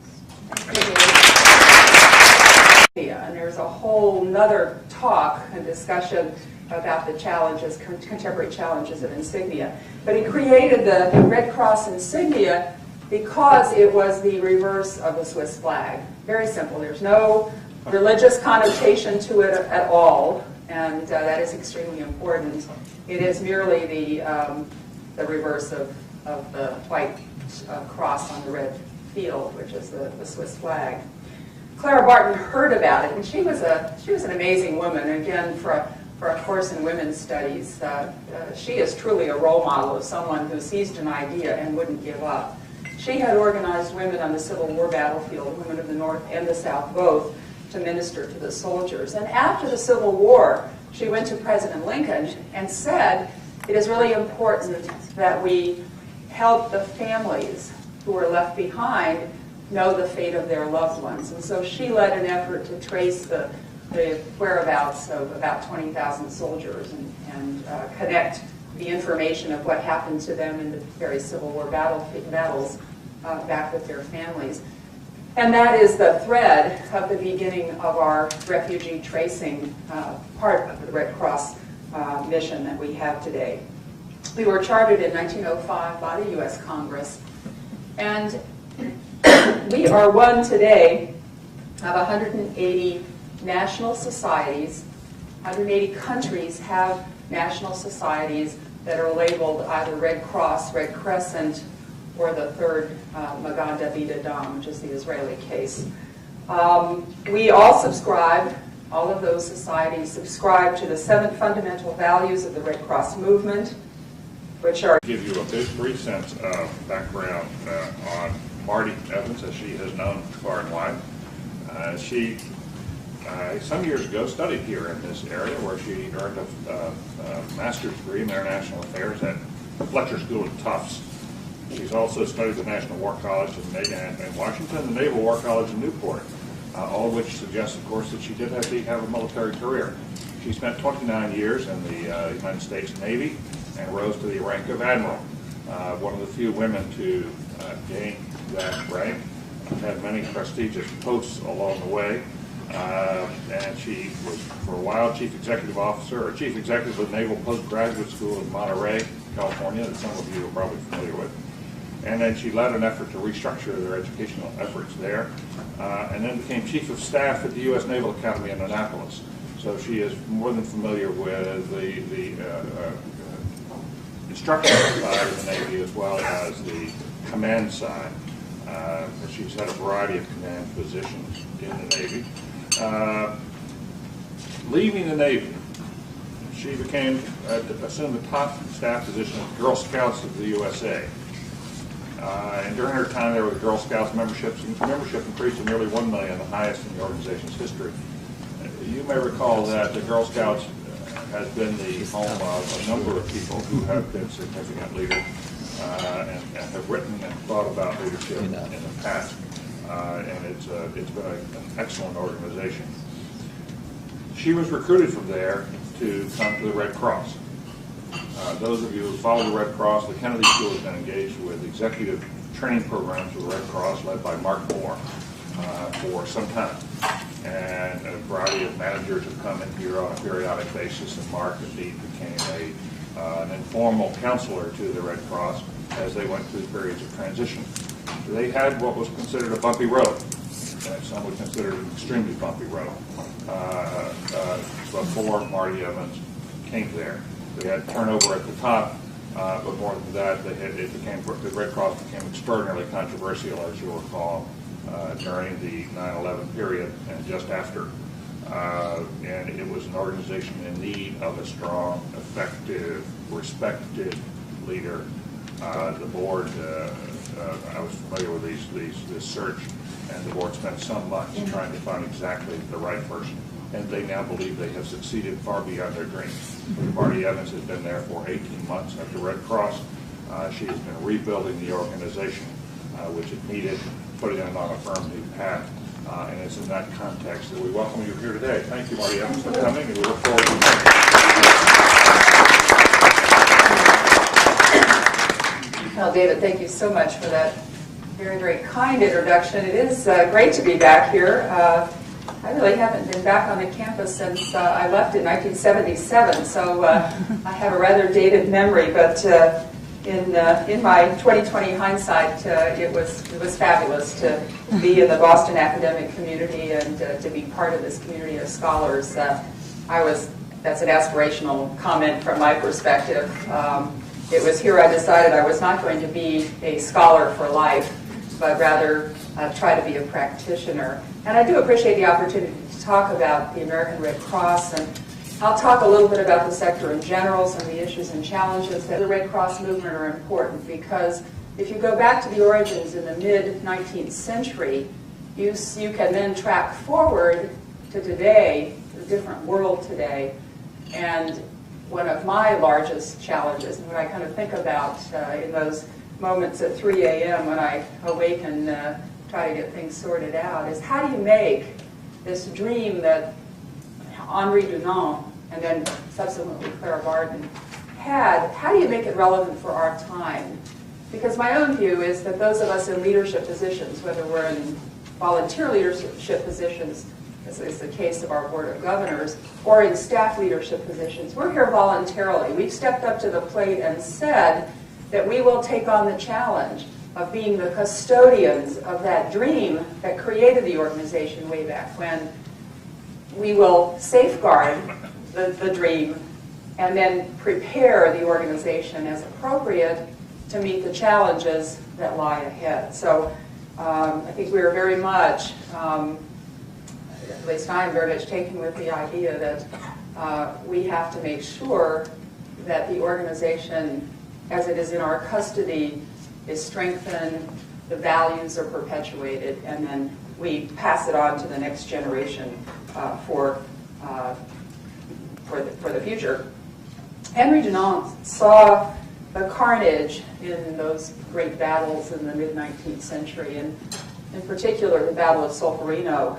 And there's a whole nother talk and discussion about the challenges, contemporary challenges of insignia. But he created the Red Cross insignia because it was the reverse of the Swiss flag. Very simple. There's no religious connotation to it at all, and that is extremely important. It is merely the reverse of the white cross on the red field, which is the Swiss flag. Clara Barton heard about it, and she was an amazing woman. Again, for a course in women's studies, she is truly a role model of someone who seized an idea and wouldn't give up. She had organized women on the Civil War battlefield, women of the North and the South both, to minister to the soldiers. And after the Civil War, she went to President Lincoln and said, it is really important that we help the families who were left behind know the fate of their loved ones. And so she led an effort to trace the whereabouts of about 20,000 soldiers and connect the information of what happened to them in the various Civil War battles back with their families. And that is the thread of the beginning of our refugee tracing part of the Red Cross mission that we have today. We were chartered in 1905 by the U.S. Congress, and we are one today of 180 national societies. 180 countries have national societies that are labeled either Red Cross, Red Crescent, or the third Magen David Adom, which is the Israeli case. We all subscribe, all of those societies subscribe to the 7 fundamental values of the Red Cross movement, which are... Give you a brief sense of background on Marty Evans, as she has known far and wide. She, some years ago, studied here in this area, where she earned a master's degree in international affairs at Fletcher School at Tufts. She's also studied the National War College in Washington, the Naval War College in Newport, all of which suggests, of course, that she did have a military career. She spent 29 years in the United States Navy and rose to the rank of Admiral. One of the few women to gain that rank. Had many prestigious posts along the way. And she was, for a while, Chief Executive Officer, or Chief Executive of the Naval Postgraduate School in Monterey, California, that some of you are probably familiar with. And then she led an effort to restructure their educational efforts there, and then became Chief of Staff at the U.S. Naval Academy in Annapolis. So she is more than familiar with the instructional side of the Navy as well as the command side. She's had a variety of command positions in the Navy. Leaving the Navy, she assumed the top staff position of Girl Scouts of the USA. And during her time there with the Girl Scouts, membership increased to nearly 1 million, the highest in the organization's history. You may recall that the Girl Scouts has been the home of a number of people who have been significant leaders and have written and thought about leadership in the past. And it's been an excellent organization. She was recruited from there to come to the Red Cross. Those of you who follow the Red Cross, the Kennedy School has been engaged with executive training programs with the Red Cross led by Mark Moore for some time. And a variety of managers have come in here on a periodic basis, and Mark indeed became an informal counselor to the Red Cross as they went through periods of transition. They had what was considered a bumpy road, and some would consider it an extremely bumpy road, before Marty Evans came there. They had turnover at the top, but more than that, the Red Cross became extraordinarily controversial, as you'll recall, during the 9/11 period and just after. And it was an organization in need of a strong, effective, respected leader. The board, I was familiar with this search, and the board spent some months trying to find exactly the right person. and they now believe they have succeeded far beyond their dreams. Marty Evans has been there for 18 months at the Red Cross. She has been rebuilding the organization, which it needed, putting it on a firm new path. And it's in that context that we welcome you here today. Thank you, Marty Evans, for coming, and we look forward to Well, David, thank you so much for that very, very kind introduction. It is great to be back here. I really haven't been back on the campus since I left in 1977, so I have a rather dated memory, but in my 2020 hindsight, it was fabulous to be in the Boston academic community and to be part of this community of scholars. That's an aspirational comment from my perspective. It was here I decided I was not going to be a scholar for life, but rather try to be a practitioner. And I do appreciate the opportunity to talk about the American Red Cross, and I'll talk a little bit about the sector in general, some of the issues and challenges that the Red Cross movement are important, because if you go back to the origins in the mid-19th century, you can then track forward to today, the different world today, and one of my largest challenges, and what I kind of think about in those moments at 3 a.m. when I awake and try to get things sorted out, is how do you make this dream that Henri Dunant and then subsequently Clara Barton had, how do you make it relevant for our time? Because my own view is that those of us in leadership positions, whether we're in volunteer leadership positions, as is the case of our Board of Governors, or in staff leadership positions, we're here voluntarily. We've stepped up to the plate and said that we will take on the challenge of being the custodians of that dream that created the organization way back when. We will safeguard the dream and then prepare the organization as appropriate to meet the challenges that lie ahead. So I think we are very much, at least I am very much taken with the idea that we have to make sure that the organization, as it is in our custody, is strengthened, the values are perpetuated, and then we pass it on to the next generation for the future. Henri Dunant saw the carnage in those great battles in the mid-19th century, and in particular the Battle of Solferino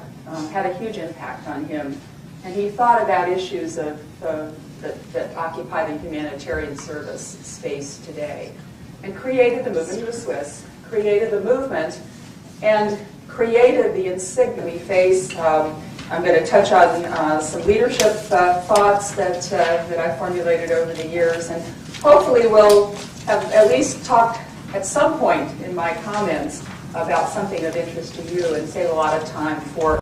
had a huge impact on him. And he thought about issues of, that occupy the humanitarian service space today, and created the movement. He was Swiss, created the movement, and created the insignia we face. I'm going to touch on some leadership thoughts that I formulated over the years, and hopefully we'll have at least talked at some point in my comments about something of interest to you, and save a lot of time for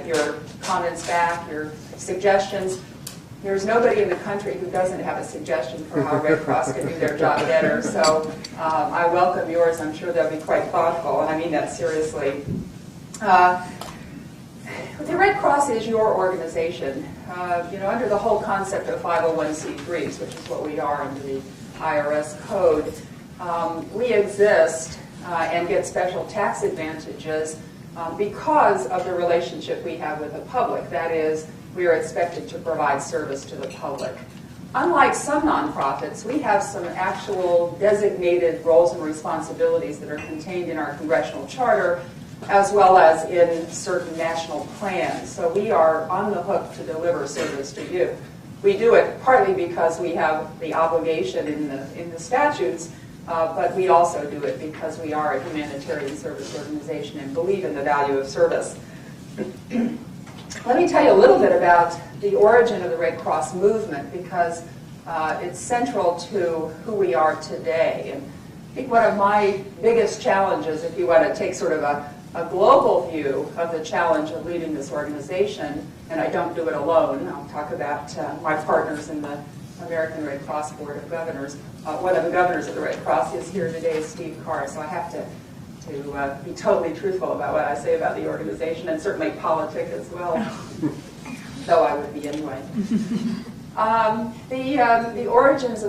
your comments back, your suggestions. There's nobody in the country who doesn't have a suggestion for how Red Cross can do their job better, so I welcome yours. I'm sure they'll be quite thoughtful, and I mean that seriously. The Red Cross is your organization. Under the whole concept of 501c3s, which is what we are under the IRS code, we exist and get special tax advantages because of the relationship we have with the public. That is, we are expected to provide service to the public. Unlike some nonprofits, we have some actual designated roles and responsibilities that are contained in our congressional charter, as well as in certain national plans. So we are on the hook to deliver service to you. We do it partly because we have the obligation in the statutes, but we also do it because we are a humanitarian service organization and believe in the value of service. Let me tell you a little bit about the origin of the Red Cross movement, because it's central to who we are today. And I think one of my biggest challenges, if you want to take sort of a global view of the challenge of leading this organization, and I don't do it alone. I'll talk about my partners in the American Red Cross Board of Governors. One of the governors of the Red Cross is here today, Steve Carr, so I have to be totally truthful about what I say about the organization, and certainly politic as well, though I would be anyway. The origins of